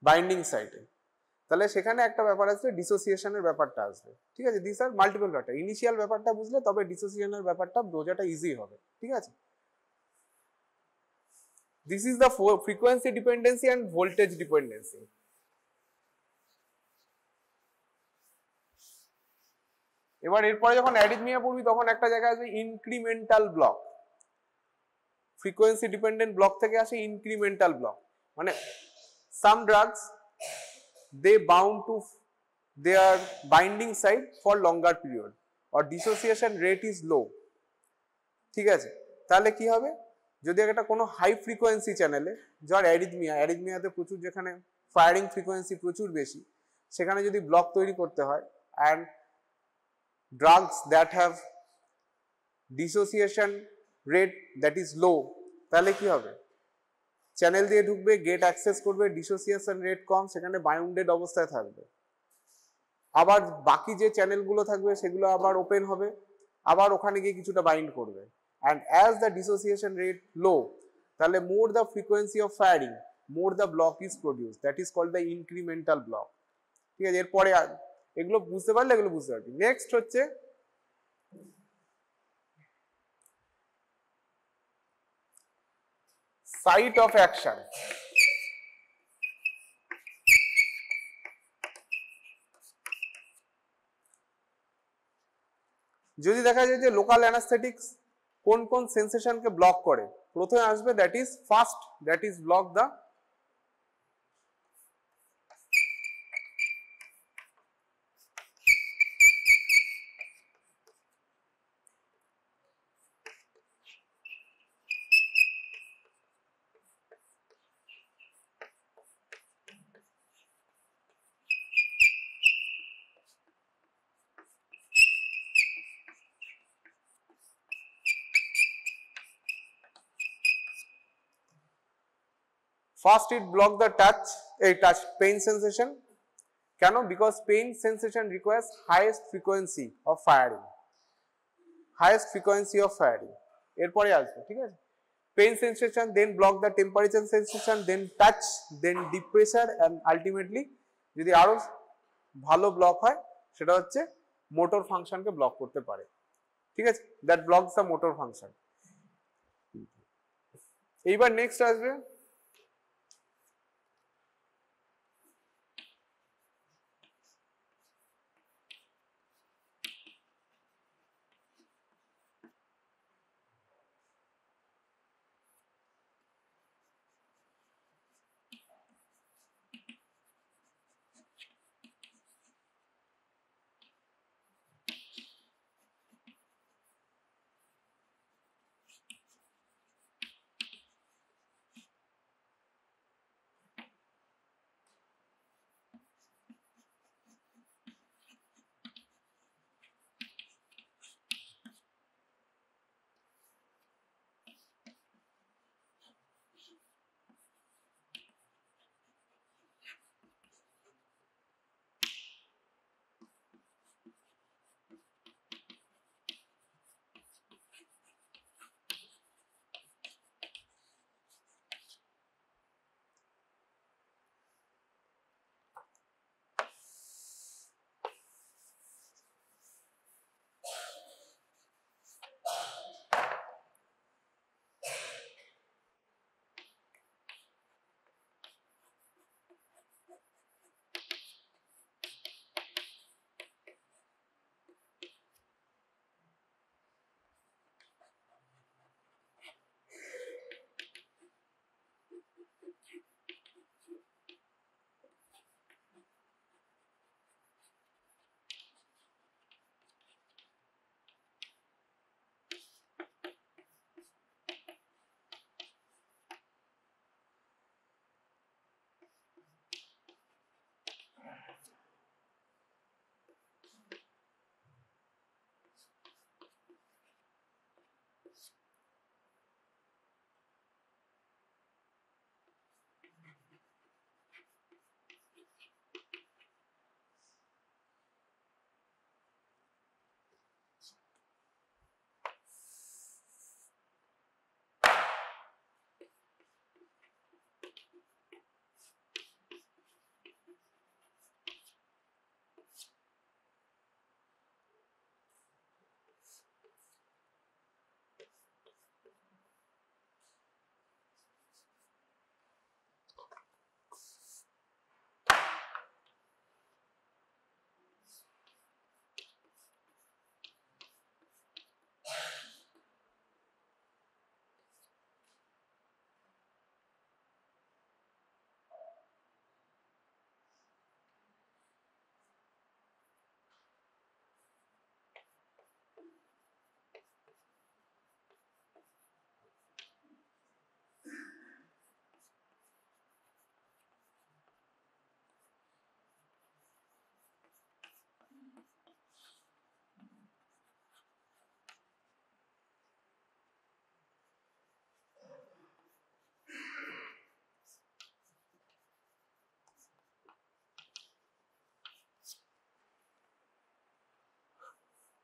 Speaker 1: বাইন্ডিং সাইটে, তাহলে সেখানে একটা ব্যাপার আসবে, ডিসোসিয়েশনের ব্যাপারটা আসবে, ঠিক আছে। দিস আর মাল্টিপল ব্যাপার, ইনিশিয়াল ব্যাপারটা বুঝলে তবে ডিসোসিয়েশনের ব্যাপারটা বোঝাটা ইজি হবে, ঠিক আছে। This is the frequency dependency and voltage dependency. এবার এরপরে যখন অ্যারিথমিয়া পড়বি তখন একটা জায়গায় আছে incremental block. Frequency dependent block থেকে আসে ইনক্রিমেন্টাল ব্লক, মানে some drugs they bound to their binding site for longer period or dissociation rate is low, ঠিক আছে। তাহলে কি হবে, যদি একটা কোনো হাই ফ্রিকোয়েন্সি চ্যানেলে, যার অ্যারিথমিয়াতে প্রচুর, যেখানে ফায়ারিং ফ্রিকোয়েন্সি প্রচুর বেশি, সেখানে যদি ব্লক তৈরি করতে হয়, and drugs that have dissociation rate that is low, তাহলে কি হবে, চ্যানেল দিয়ে ঢুকবে, গেট অ্যাক্সেস করবে, ডিসোসিয়েশন রেট কম, সেখানে বাউন্ডেড অবস্থায় থাকবে। আবার বাকি যে চ্যানেলগুলো থাকবে সেগুলো আবার ওপেন হবে, আবার ওখানে গিয়ে কিছুটা বাইন্ড করবে, and as the dissociation rate low, তাহলে more the frequency of firing, more the block is produce, that is called the incremental block. ঠিক আছে, এরপরে এগুলো বুঝতে পারলে এগুলো বুঝতে পারবি। নেক্সট হচ্ছে সাইট অফ অ্যাকশন। যদি দেখা যায় যে লোকাল অ্যানাস্থেটিক্স কোন কোন সেন্সেশনকে ব্লক করে, প্রথমে আসবে that is first, that is block the First it block the touch pain sensation. কেন? Because pain sensation requires highest frequency of firing. Highest frequency of firing. এরপরে আসবে, ঠিক আছে? Pain sensation, then block the temperature sensation, then touch, then deep pressure, and ultimately যদি আরো ভালো block হয় সেটা হচ্ছে মোটর ফাংশনকে ব্লক করতে পারে, ঠিক আছে? That blocks the motor function. এইবার নেক্সট আসবে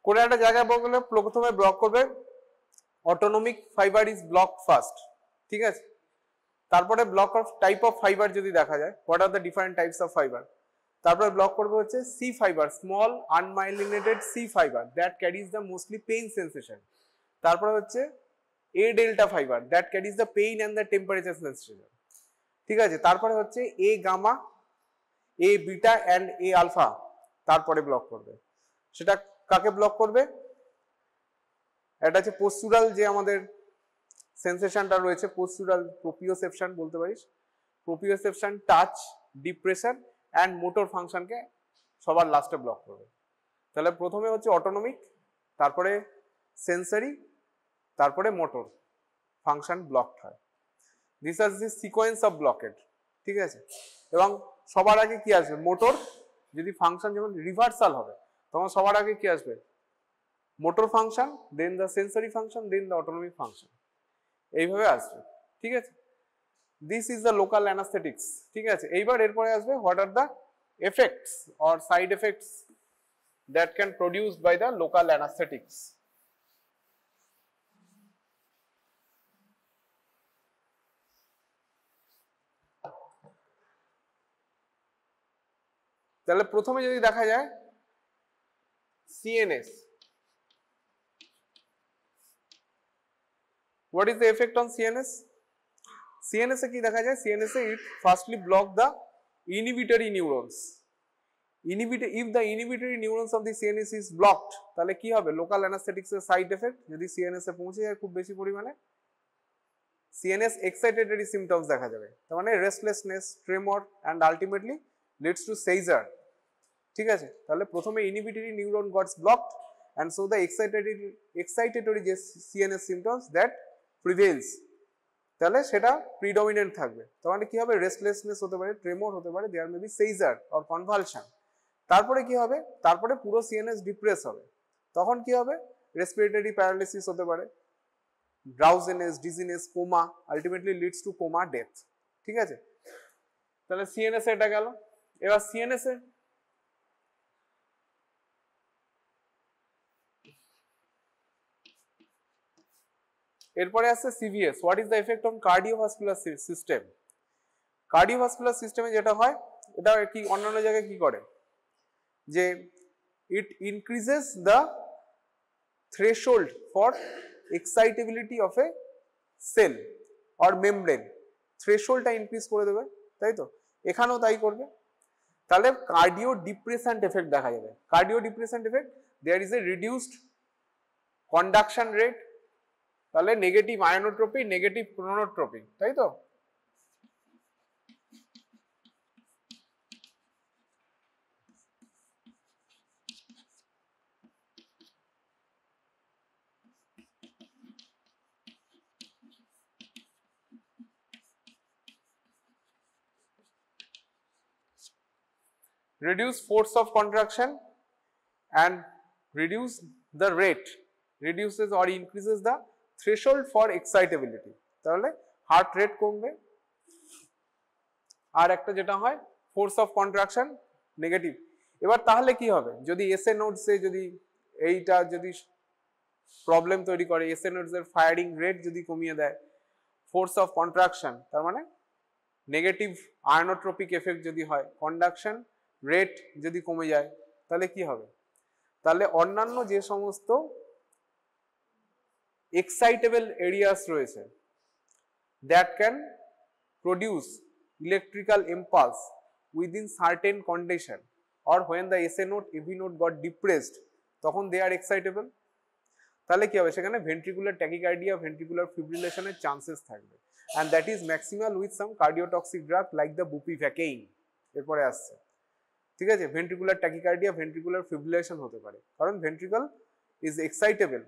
Speaker 1: কোনো একটা জায়গায় বললে প্রথমে ব্লক করবে autonomic fibre is block first, ঠিক আছে। তারপরে block of type of fibre যদি দেখা যায়, what are the different types of fibre. তারপরে ব্লক করবে হচ্ছে C fibre, small unmyelinated C fibre that carries the mostly pain sensation. তারপরে হচ্ছে A delta fibre that carries the pain and the temperature sensation, ঠিক আছে। তারপরে হচ্ছে a gamma, a beta and a alpha তারপরে block করবে। সেটা কাকে ব্লক করবে? এটা হচ্ছে পোস্টুরাল যে আমাদের সেন্সেশনটা রয়েছে, পোস্টুরাল প্রোপিওসেপশন বলতে পারিস, প্রোপিওসেপশন, টাচ, ডিপ্রেশন অ্যান্ড মোটর ফাংশনকে সবার লাস্টে ব্লক করবে। তাহলে প্রথমে হচ্ছে অটোনমিক, তারপরে সেন্সরি, তারপরে মোটর ফাংশন ব্লকড হয়। This are the sequence of blockade, ঠিক আছে। এবং সবার আগে কি আসবে? মোটর। যদি ফাংশন যখন রিভার্সাল হবে তখন সবার আগে কি আসবে? Motor function, then the sensory function, then the autonomic function, এইভাবে আসবে, ঠিক আছে। This is the local anaesthetics, ঠিক আছে। এইবার এরপরে আসবে what are the effects or side effects that can produce by the local anaesthetics. তাহলে প্রথমে যদি দেখা যায় CNS, what is the effect on CNS? CNS এ কি দেখা যায়? CNS A it firstly block the inhibitory neurons. If the inhibitory neurons of the CNS is blocked, তাহলে কি হবে? লোকাল অ্যানাস্থেটিক্স এর সাইড এফেক্ট যদি CNS এ পৌঁছে যায় খুব বেশি পরিমাণে, CNS excitatory symptoms দেখা যাবে। তার মানে restlessness, tremor and ultimately leads to seizure, ঠিক আছে। তাহলে প্রথমে inhibitory neuron gots blocked and so the excitatory যে CNS symptoms that prevails, তাহলে সেটা প্রিডমিনেন্ট থাকবে। তার মানে কি হবে? রেস্টলেসনেস হতে পারে, ট্রেমর হতে পারে, দেয়ার মে বি সেইজার অর কনভালশন। তারপরে কি হবে? তারপরে পুরো CNS ডিপ্রেস হবে। তখন কি হবে? রেসপিরেটরি প্যারালিসিস হতে পারে, drowsiness, dizziness, coma, ultimately leads to coma, death, ঠিক আছে। তাহলে CNS এটা গেল। এবার CNS এ এরপরে আসছে CVS, what is the effect on cardiovascular system. Cardiovascular সিস্টেমে যেটা হয়, এটা কি অন্যান্য জায়গায় কি করে যে it increases the threshold for excitability of a cell or membrane, থ্রেশহোল্ডটা ইনক্রিজ করে দেবে, তাই তো? এখানেও তাই করবে। তাহলে কার্ডিও ডিপ্রেসেন্ট এফেক্ট দেখা যাবে। Cardio depressant effect, there is a reduced conduction rate, তাহলে নেগেটিভ আয়োনোট্রপি, নেগেটিভ ক্রোনোট্রপি, তাই তো? Reduce force of contraction and reduce the rate, reduces or increases the threshold for excitability, তাহলে heart rate কমবে। আর একটা যেটা হয় ফোর্স অফ কন্ট্রাকশন নেগেটিভ। এবার তাহলে কি হবে? যদি এসএ নোডসে যদি এইটা যদি প্রবলেম তৈরি করে, এসএ নোডস এর ফায়ারিং রেট যদি কমিয়ে দেয়, ফোর্স অফ কন্ট্রাকশন, তার মানে নেগেটিভ আয়োনোট্রপিক এফেক্ট যদি হয়, কন্ডাকশন রেট যদি কমে যায়, তাহলে কি হবে? তাহলে অন্যান্য যে সমস্ত এক্সাইটেবল এরিয়াস রয়েছে that can produce electrical impulse within certain condition or when the SA node AV node got depressed, তখন দে আর এক্সাইটেবল। তাহলে কি হবে? সেখানে ভেন্ট্রিকুলার ট্যাকিকার্ডিয়া, ভেন্ট্রিকুলার ফিব্রিলেশনের চান্সেস থাকবে, and that is maximal with some cardiotoxic drug like the bupivacaine। এরপরে আসছে, ঠিক আছে, ভেন্ট্রিকুলার ট্যাকিকার্ডিয়া, ভেন্ট্রিকুলার ফিব্রিলেশন হতে পারে, কারণ ভেন্ট্রিকল ইজ এক্সাইটেবল।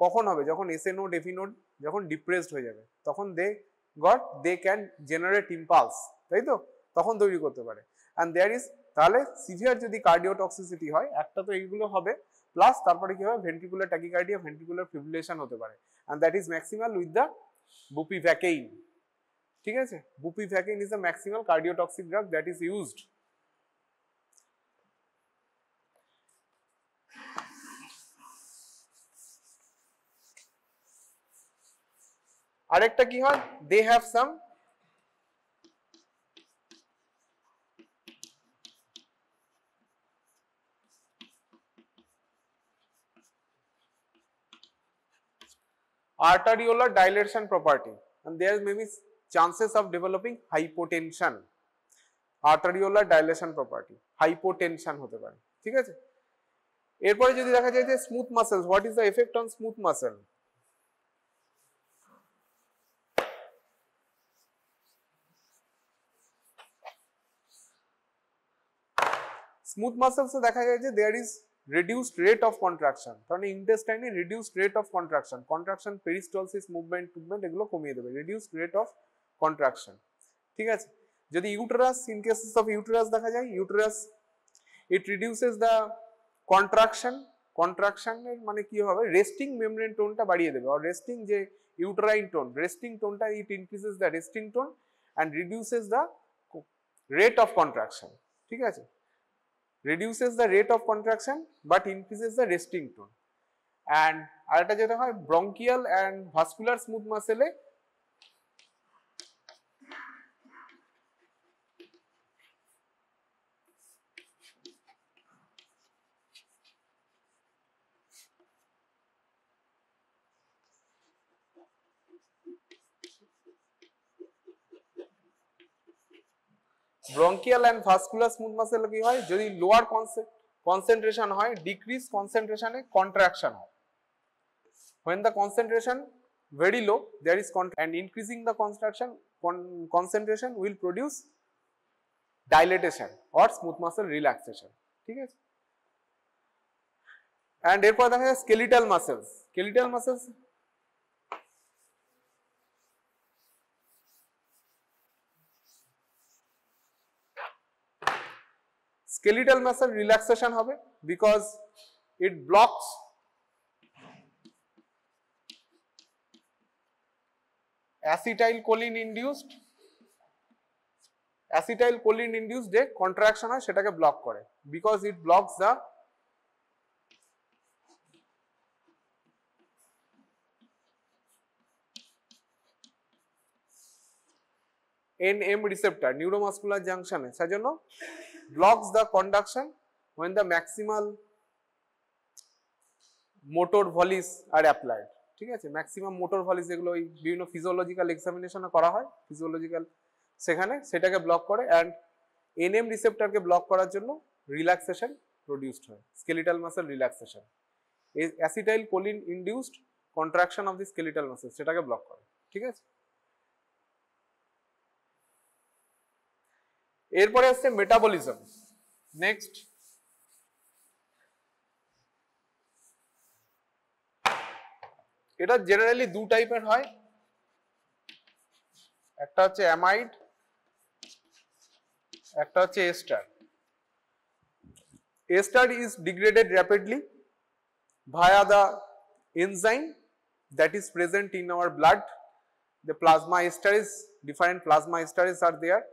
Speaker 1: কখন হবে? যখন এসএ নোড এফি নোড যখন ডিপ্রেসড হয়ে যাবে, তখন দে ক্যান জেনারেট ইম্পালস, তাই তো? তখন তৈরি করতে পারে। অ্যান্ড দেয়ার ইজ, তাহলে সিভিয়ার যদি কার্ডিওটক্সিসিটি হয়, একটা তো এইগুলো হবে, প্লাস তারপরে কি হবে? ভেন্ট্রিকুলার ট্যাকিকার্ডিয়া, ভেন্ট্রিকুলার ফিব্রিলেশন হতে পারে, and that is maximal with the bupivacaine, ঠিক আছে। bupivacaine is the maximal cardiotoxic drug that is used। আরেকটা কি হয়, they have some arteriolar dilation property and there may be chances of developing hypotension. arteriolar dilation property, hypotension হতে পারে, ঠিক আছে। এরপরে যদি দেখা যায় যে smooth muscles, what is the effect on smooth muscle? Smooth মাসেলসে দেখা যায় যে there is reduced rate of contraction, কারণ ইন্টেস্টাইনে reduced rate of contraction, contraction peristalsis movement এগুলো কমিয়ে দেবে, রিডিউসড রেট অফ কন্ট্রাকশন, ঠিক আছে। যদি uterus, in cases of uterus দেখা যায়, uterus it reduces the contraction, কন্ট্রাকশনের মানে কি হবে, রেস্টিং মেমব্রেন টোনটা বাড়িয়ে দেবে, আর রেস্টিং যে ইউটেরাইন টোন, রেস্টিং টোনটা it increases the resting tone and reduces the rate of contraction, ঠিক আছে। reduces the rate of contraction but increases the resting tone. and আরেকটা যেটা হয় bronchial and vascular smooth muscle A bronchial and vascular smooth muscle কি হয়, যদি lower concentration হয়, decrease কনসেন্ট্রেশনে contraction হয়। when the concentration very low there is and increasing the concentration will produce dilatation or smooth muscle relaxation, ঠিক আছে। and এরপর দেখা যায় skeletal muscles, skeletal muscles skeletal muscle relaxation হবে because it blocks acetylcholine induced যে contraction হয় সেটাকে block করে, because it blocks the NM receptor neuromuscular junction এ, সেজন্য blocks the conduction when the maximal motor volleys are applied, ঠিক আছে। Maximum motor Bholi's যেগুলো ওই বিভিন্ন ফিজিওলজিক্যাল এক্সামিনেশনে করা হয়, ফিজিওলজিক্যাল সেখানে সেটাকে ব্লক করে, অ্যান্ড এনএম রিসেপ্টরকে ব্লক করার জন্য রিল্যাক্সেশন প্রডিউসড হয়, skeletal muscle relaxation, acetylcholine induced contraction of the skeletal muscle সেটাকে ব্লক করে, ঠিক আছে। এরপরে আসছে মেটাবলিজম। নেক্সট এটা জেনারেলি দু টাইপের হয়, একটা হচ্ছে অ্যামাইড, একটা হচ্ছে ester. Ester is degraded rapidly via the enzyme that is present in our blood. The plasma estares, different plasma estares are there,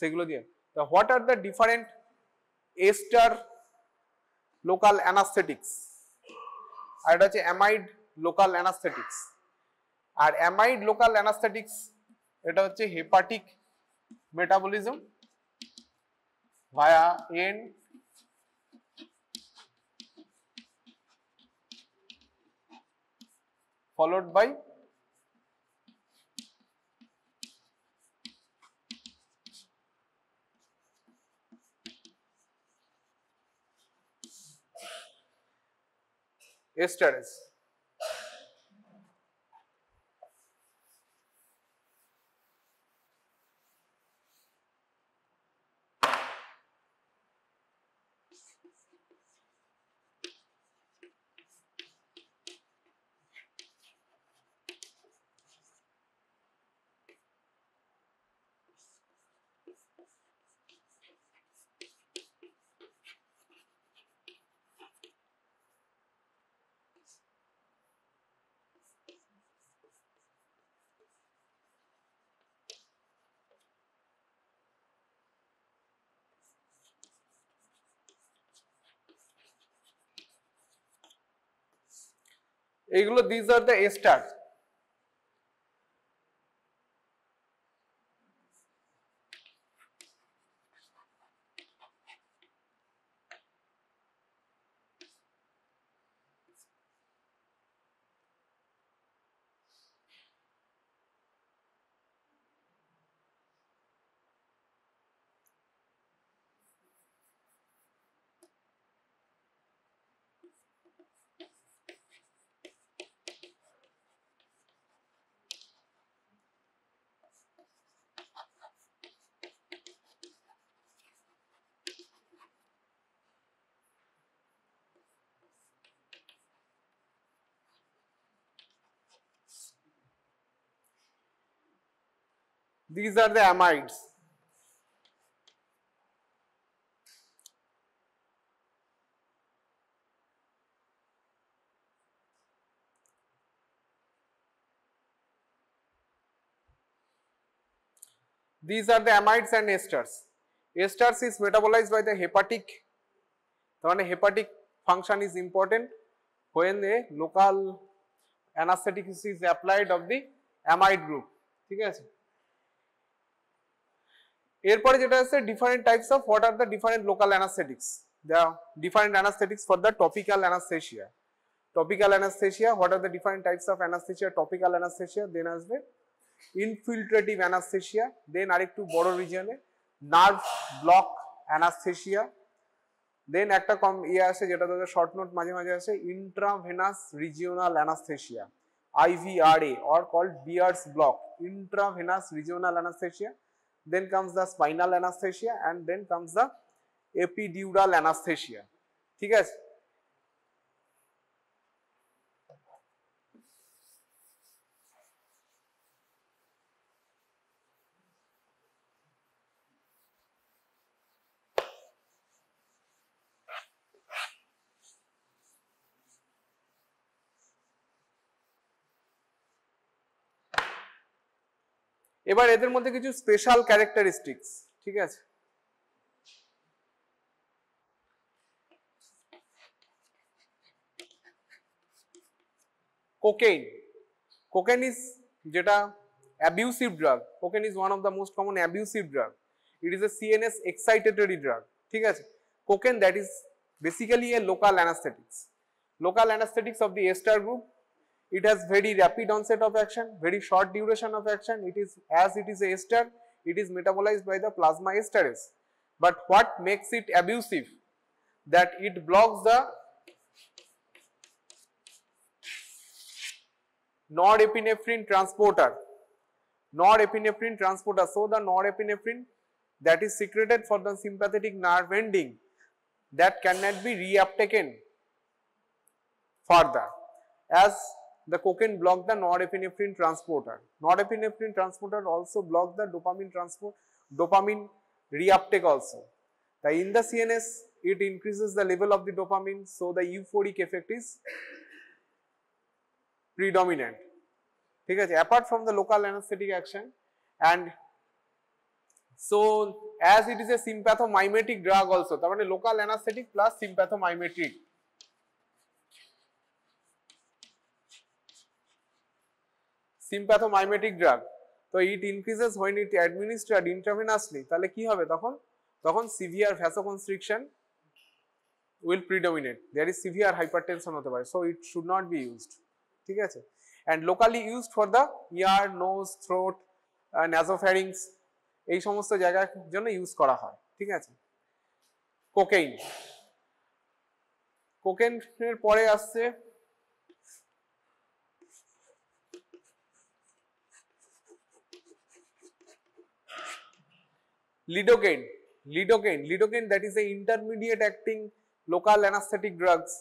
Speaker 1: সেগুলো দিয়ে। So what are the different ester local anesthetics? আর এটা হচ্ছে amide local anaesthetics. আর amide local অ্যানাস্থেটিক্স এটা হচ্ছে hepatic metabolism via N followed by esteres. এইগুলো these are the esters. These are the amides. These are the amides and esters. Esters is metabolized by the hepatic. The hepatic function is important when a local anesthetic is applied of the amide group. ঠিক আছে, এরপরে যেটা আছে different types of what are the different local anesthetics. The different anesthetics for the topical anesthesia. Topical anesthesia, what are the different types of anesthesia? Topical anesthesia, then আসবে infiltrative anesthesia, then আরেকটু বড় রিজিয়নে nerve block anesthesia, then একটা কম আসে যেটা তাদের short note মাঝে মাঝে আসে intravenous regional anesthesia, IVRA or called Beer's block, intravenous regional anesthesia. Then comes the spinal anesthesia and then comes the epidural anesthesia. ঠিক আছে, এবার এদের মধ্যে কিছু স্পেশাল ক্যারেক্টারিস্টিক্স। ঠিক আছে, কোকেইন, কোকেন ইজ যেটা abusive drug, cocaine is one of the most common abusive drug, it is a CNS excitatory drug. ঠিক আছে, cocaine that is basically a local anaesthetics, local anaesthetics of the ester group. It has very rapid onset of action, very short duration of action. It is, as it is a ester, it is metabolized by the plasma esterase. But what makes it abusive? That it blocks the norepinephrine transporter. Norepinephrine transporter. So the norepinephrine that is secreted for the sympathetic nerve ending, that cannot be reuptaken further, as the cocaine block the norepinephrine transporter. Norepinephrine transporter also block the dopamine transport, dopamine reuptake also. In the CNS, it increases the level of the dopamine, so the euphoric effect is predominant. ঠিক আছে, apart from the local anesthetic action, and so as it is a sympathomimetic drug also, তার মানে local anesthetic plus sympathomimetic. sympathomimetic drug, so it increases when it administered intravenously. তাহলে কি হবে তখন? তখন severe vasoconstriction will predominate, there is severe hypertension হতে পারে, so it should not be used. ঠিক আছে, and locally used for the ear, nose, throat, nasopharynx, এই সমস্ত জায়গার জন্য ইউজ করা হয়। ঠিক আছে, কোকেইন, কোকেইনের পরে আসছে lidocaine. Lidocaine that is a intermediate acting local anesthetic drugs.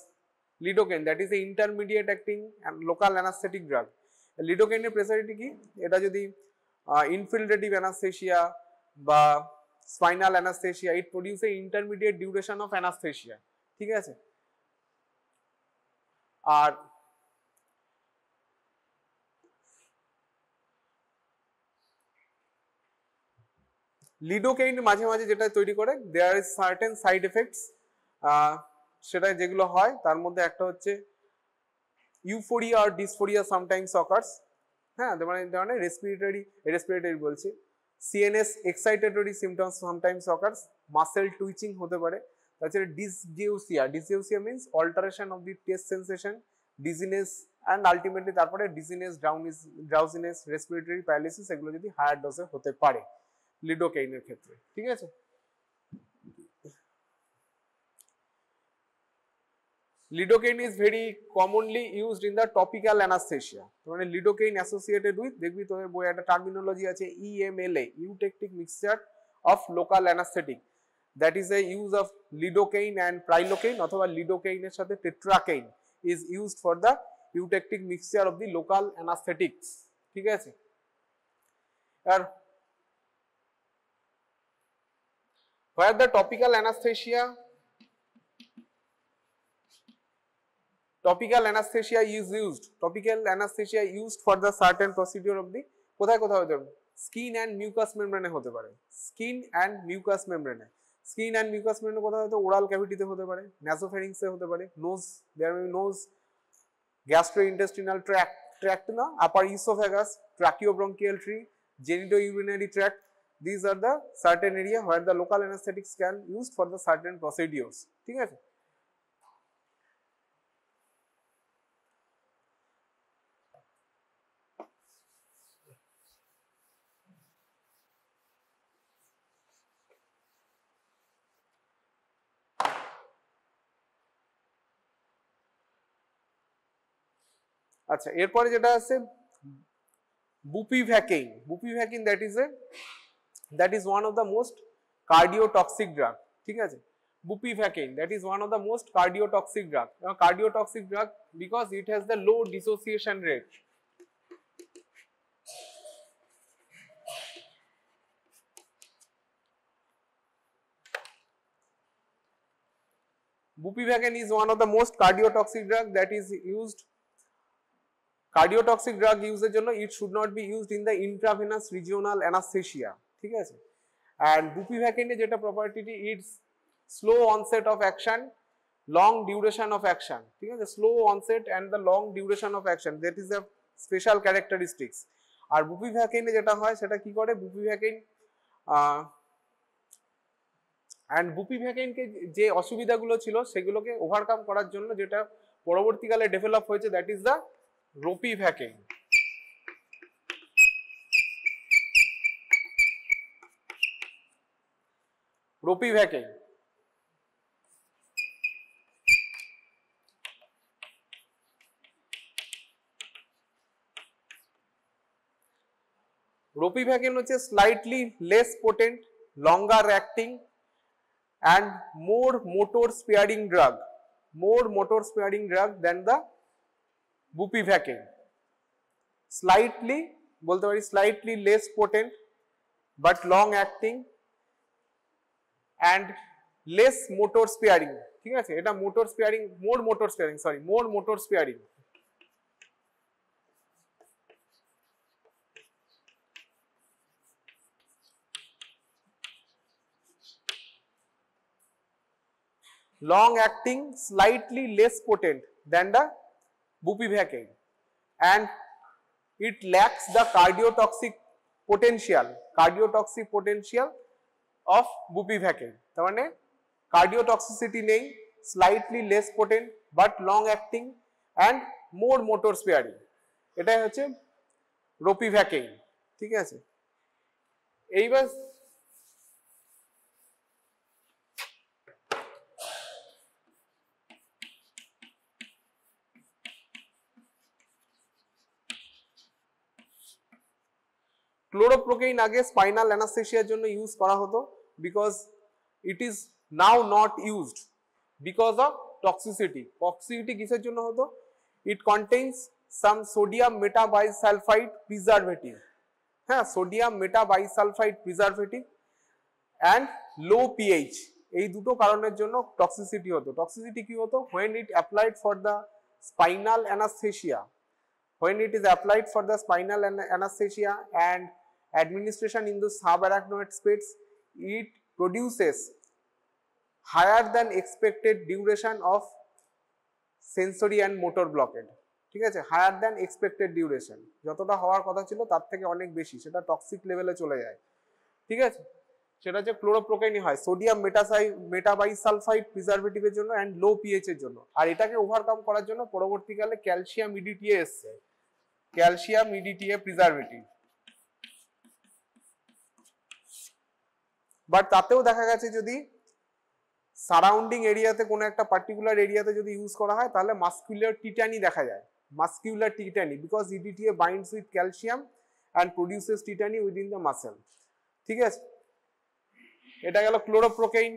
Speaker 1: Lidocaine that is a intermediate acting and local anesthetic drug. Lidocaine এর স্পেশালিটি কি? এটা যদি infiltrative anesthesia বা spinal anesthesia, it produces a intermediate duration of anesthesia. ঠিক আছে, আর lidocaine মাঝে মাঝে যেটা তৈরি করে, there is certain side effects, সেটা যেগুলো হয় তার মধ্যে একটা হচ্ছে ইউফোরিয়া আর ডিসফোরিয়া সামটাইমস অকার্স। হ্যাঁ, মানে রেসপিরেটরি বলছি, CNS excitatory symptoms sometimes occurs, muscle twitching হতে পারে, তাছাড়া dysgeusia means alteration of the taste sensation, dizziness and ultimately তারপরে ডিজিনেস, ড্রাউজিনেস, রেসপিরেটরি প্যারালিসিস, এগুলো যদি হায়ার ডোজে হতে পারে লিডোকেইনের ক্ষেত্রে। ঠিক আছে, lidocaine is very commonly used in the topical anesthesia. মানে lidocaine associated with, দেখবি তোদের বইয়ে একটা টার্মিনোলজি আছে EMLA, eutectic mixture of local anesthetic, that is a use of lidocaine and prilocaine অথবা lidocaine এর সাথে tetracaine is used for the eutectic mixture of the local anesthetics. ঠিক আছে, আর where the topical anesthesia is used, topical anesthesia used for the certain procedure of the কোথায় কোথায় হতে পারে, skin and mucous মেমব্রেনে হতে পারে, স্কিন অ্যান্ড মিউকাস মেমব্রেনে, স্কিন অ্যান্ড মিউকাস মেমব্রেনে কোথায় হতে, ওরাল ক্যাভিটিতে হতে পারে, নাসোফেরিংসে হতে পারে, nose, there may be nose, gastrointestinal tract না, upper oesophagus, tracheobronchial tree, genitourinary tract. These are the certain area where the local anesthetics can used for the certain procedures. ঠিক আছে? আচ্ছা, এরপরে যেটা আছে bupivacaine. Bupivacaine that is one of the most cardiotoxic drug. ঠিক আছে? Bupivacaine that is one of the most cardiotoxic drug. Now, cardiotoxic drug because it has the low dissociation rate. Bupivacaine is one of the most cardiotoxic drug that is used. Cardiotoxic drug ইউজের জন্য it should not be used in the intravenous regional anesthesia. ঠিক আছে? And bupivacaine এর যেটা প্রপার্টিটি, it's slow onset of action, long duration of action. ঠিক আছে? Slow onset and the long duration of action, that is the special characteristics. R bupivacaine যেটা হয় সেটা কি করে, bupivacaine and bupivacaine কে যে অসুবিধাগুলো ছিল সেগুলোকে ওভারকাম করার জন্য যেটা পরবর্তীকালে ডেভেলপ হয়েছে, that is the ropivacaine. Ropivacaine. Ropivacaine হচ্ছে slightly less potent, longer acting and more motor sparing drug. More motor sparing drug than the bupivacaine. Slightly বলতে পারি slightly less potent but long acting and less motor sparing. ঠিক আছে? এটা motor sparing, more motor sparing, sorry, more motor sparing. Long acting, slightly less potent than the bupivacaine, and it lacks the cardiotoxic potential of bupivacaine. তার মানে cardiotoxicity নেই, slightly less potent but long acting and more motor sparing. এটাই হচ্ছে ropivacaine. ঠিক আছে? এইবার ক্লোরোপ্রোকেইন আগে spinal অ্যানাস্থেসিয়ার জন্য ইউজ করা হতো, because it is now not used because of toxicity. Toxicity কিসের জন্য হতো? It contains some sodium metabisulphite preservative, হ্যাঁ, sodium metabisulphite preservative and low pH, এই দুটো কারণের জন্য টক্সিসিটি হতো। টক্সিসিটি কি হতো? When it applied for the spinal anaesthesia, when it is applied for the spinal anesthesia and administration in the subarachnoid space, it produces higher than expected duration of sensory and motor blockade. ঠিক আছে? higher than expected duration, যতটা হওয়ার কথা ছিল তার থেকে অনেক বেশি, সেটা টক্সিক লেভেলে চলে যায়। ঠিক আছে? সেটা যে ক্লোরোপ্রোকাইনই হয় সোডিয়াম মেটাবাইসালফাইড প্রিজারভেটিভের জন্য অ্যান্ড লো পিএইচ এর জন্য। আর এটাকে ওভারকাম করার জন্য পরবর্তীকালে ক্যালসিয়াম ইডিটিএ এসছে, ক্যালসিয়াম ইডিটিএ প্রিজারভেটিভ। বাট তাতেও দেখা গেছে যদি সারাউন্ডিং এরিয়াতে কোনো একটা পার্টিকুলার এরিয়াতে যদি ইউজ করা হয় তাহলে মাসকুলার টিটানি দেখা যায়, muscular tetany, because EDTA binds with calcium and produces tetany within the muscle. ঠিক আছে? এটা গেল ক্লোরোপ্রোকেইন।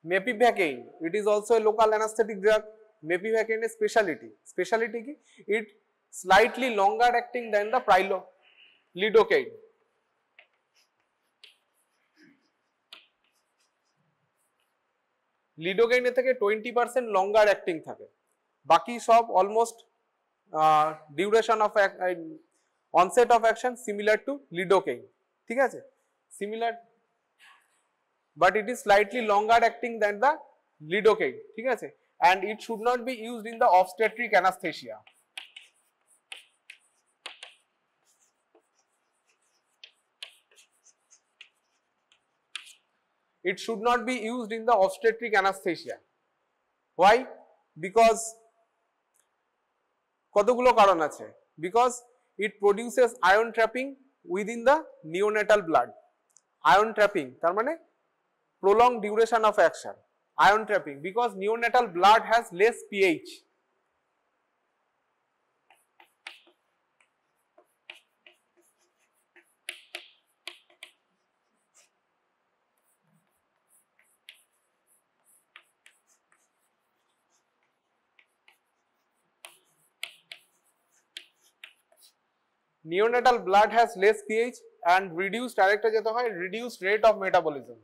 Speaker 1: Mepivacaine, it is also a local anesthetic drug. Mepivacaine is speciality ki it slightly longer acting than the lidocaine. লিডোকেইনের থেকে 20% লঙ্গার acting থাকে, বাকি সব almost duration of onset of action similar to lidocaine, ঠিক আছে, similar, but it is slightly longer acting than the lidocaine, ঠিক আছে, and it should not be used in the obstetric anaesthesia. It should not be used in the obstetric anesthesia. Why? Because কতগুলো কারণ আছে, because it produces ion trapping within the neonatal blood. Ion trapping তার মানে prolonged duration of action. Ion trapping because neonatal blood has less pH. Neonatal blood has less pH and reduced আরেকটা যেটা হয় reduced rate of metabolism.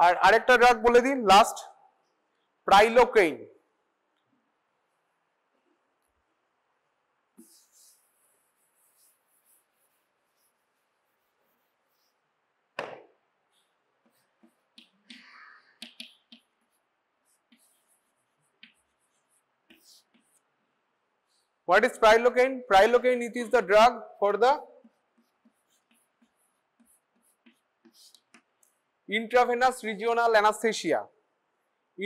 Speaker 1: আর আরেকটা drug বলে দিন last, প্রাইলোকেইন। What is prilocaine? Prilocaine, it is the drug for the intravenous regional anesthesia.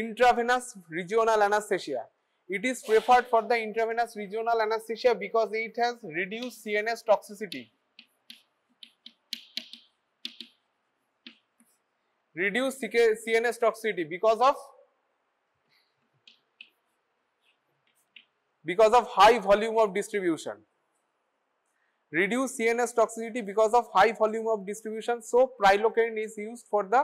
Speaker 1: Intravenous regional anesthesia. It is preferred for the intravenous regional anesthesia because it has reduced CNS toxicity. Reduced CNS toxicity because of high volume of distribution. Reduce CNS toxicity because of high volume of distribution. So prilocaine is used for the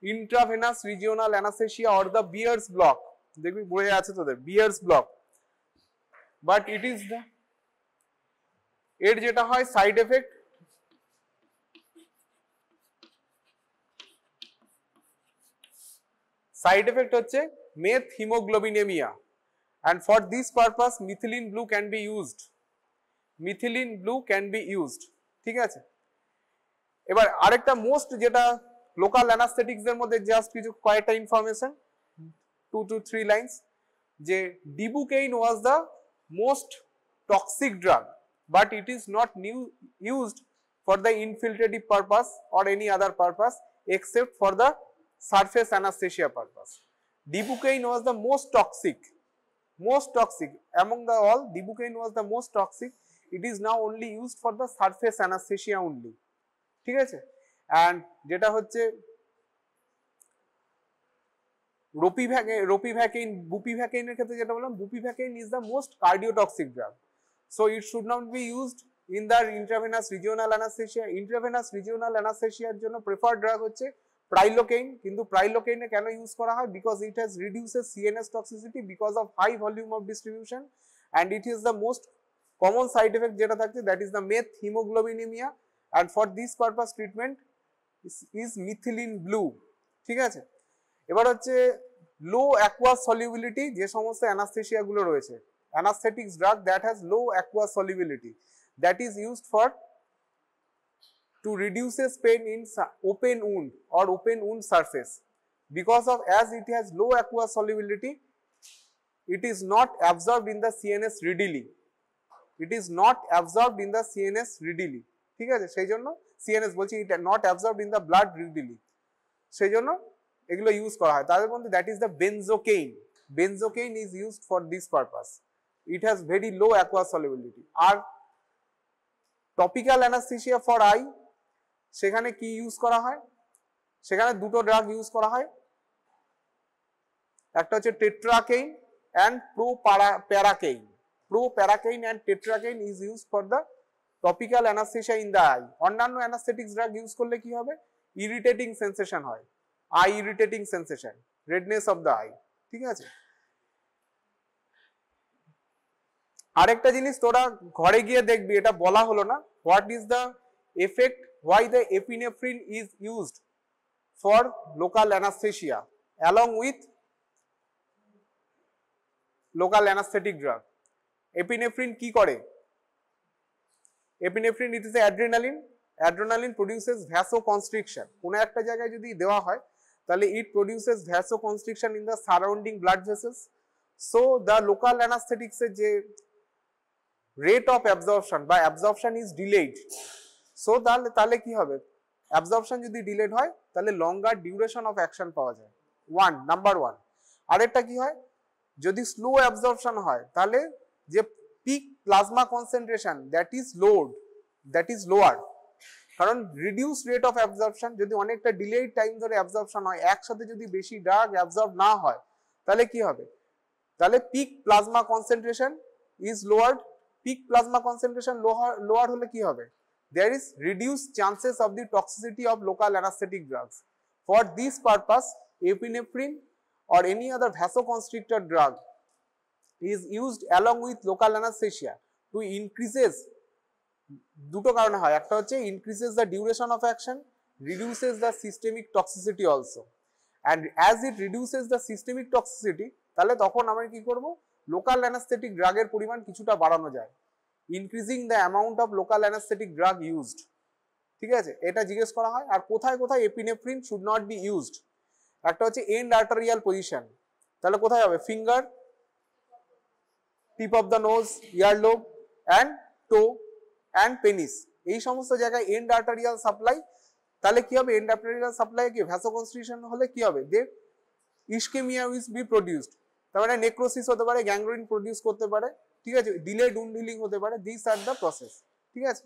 Speaker 1: intravenous regional anesthesia or the Beer's block. দেখবি বইয়ে আছে তোদের Beer's block. But it is the এর যেটা হয় side effect, হচ্ছে meth হিমোগ্লোবিনেমিয়া, and for this purpose methylene blue can be used. Methylene blue can be used, ঠিক আছে। এবার আরেকটা মোস্ট যেটা লোকাল অ্যানাস্থেটিক্স এর মধ্যে জাস্ট কিছু কয়েকটা ইনফরমেশন, 2 to 3 লাইনস, যে dibucaine was the most toxic drug but it is not used for the infiltrative purpose or any other purpose except for the surface anesthesia purpose. Dibucaine was the most toxic among the all. Dibucaine was the most toxic. It is now only used for the surface anesthesia only, ঠিক আছে। and যেটা হচ্ছে bupivacaine এর ক্ষেত্রে যেটা বললাম, bupivacaine is the most cardiotoxic drug, so it should not be used in the intravenous regional anesthesia. Intravenous regional anesthesia এর জন্য preferred drug হচ্ছে প্রাইলোকেইন, কিন্তু প্রাইলোকেইনে কেন ইউজ করা হয়? Because it has reduces CNS toxicity because of high volume of distribution, and it is the most common side effect যেটা থাকছে, that is the methaemoglobinaemia, and for this purpose treatment is methylene blue, ঠিক আছে। এবার হচ্ছে লো aqueous solubility, যে সমস্ত anaesthesia গুলো রয়েছে, অ্যানাস্থেটিক্স drug that has low aqueous solubility, that is used for to reduces pain in open wound or open wound surface, because of as it has low aqueous solubility, it is not absorbed in the CNS readily. It is not absorbed in the CNS readily, ঠিক আছে। সেই জন্য CNS বলছি, it is not absorbed in the blood readily, সেই জন্য এগুলো use করা হয়। তাদের মধ্যে that is the benzocaine. Benzocaine is used for this purpose. It has very low aqueous solubility. আর টপিক্যাল অ্যানাস্থেসিয়া ফর আই, সেখানে কি ইউজ করা হয়? সেখানে দুটো ড্রাগ ইউজ করা হয়, একটা হচ্ছে টেট্রাকেইন and প্রোপ্যারাকেইন। proparacaine and tetracaine is used for the topical anesthesia in the eye. অন্যান্য anesthetics drug ইউজ করলে কি হবে, ইরিটেটিং সেন্সেশন হয়, I irritating sensation, redness of the I, ঠিক আছে। আরেকটা জিনিস তোরা ঘরে গিয়ে দেখবি, এটা বলা হলো না, what is the effect, why the epinephrine is used for local anaesthesia along with local anaesthetic drug. Epinephrine কি করে? Epinephrine it is adrenaline, adrenaline produces vasoconstriction. কোনো একটা জায়গায় যদি দেওয়া হয় তাহলে it produces vasoconstriction in the surrounding blood vessels. So the local অ্যানাস্থেটিক্সের যে রেট অফ অ্যাবজর্পশন বা অ্যাবজর্পশন ইজ ডিলেড। সো তাহলে কি হবে, অ্যাবজর্পশন যদি ডিলেড হয় তাহলে লঙ্গার ডিউরেশন অফ অ্যাকশন পাওয়া যায়, নাম্বার ওয়ান। আরেকটা কি হয়, যদি স্লো অ্যাবজর্পশন হয় তাহলে যে peak plasma concentration that is lower, কারণ রিডিউস রেট অফ অ্যাবজর্পশন, যদি অনেকটা ডিলেড টাইম ধরে অ্যাবজর্পশন হয়, একসাথে যদি বেশি ড্রাগ অ্যাবজর্ব না হয় তাহলে কি হবে, তাহলে peak plasma concentration is lowered. Peak plasma concentration lower হলে কি হবে, there is reduced chances of the toxicity of local anesthetic drugs. For this purpose, epinephrine or any other vasoconstrictor drug is used along with local anesthesia to increases, দুটো কারণে হয়, একটা হচ্ছে increases the duration of action, reduces the systemic toxicity also, and as it reduces the systemic toxicity তাহলে তখন আমরা কি করব, লোকাল অ্যানাস্থেটিক ড্রাগের পরিমাণ কিছুটা বাড়ানো যায়, increasing the amount of local anesthetic drug used, ঠিক আছে, এটা জিজ্ঞেস করা হয়। আর কোথায় কোথায় epinephrine should not be used, একটা হচ্ছে এন্ড আর্টারিয়াল পজিশন, তাহলে কোথায় হবে, finger, tip of the nose, earlobe and toe and penis, এই সমস্ত জায়গায় এন্ড আর্টারিয়াল সাপ্লাই। তাহলে কি হবে, এন্ড আর্টারিয়াল সাপ্লাই কি ভ্যাসোকনস্ট্রিকশন হলে কি হবে, they ischaemia will be produced, তার মানে নেক্রোসিস হতে পারে, গ্যাংগ্রিন প্রডিউস করতে পারে, ঠিক আছে, ডিলেড উন্ড হিলিং হতে পারে, দিস আর দ্য প্রসেস, ঠিক আছে।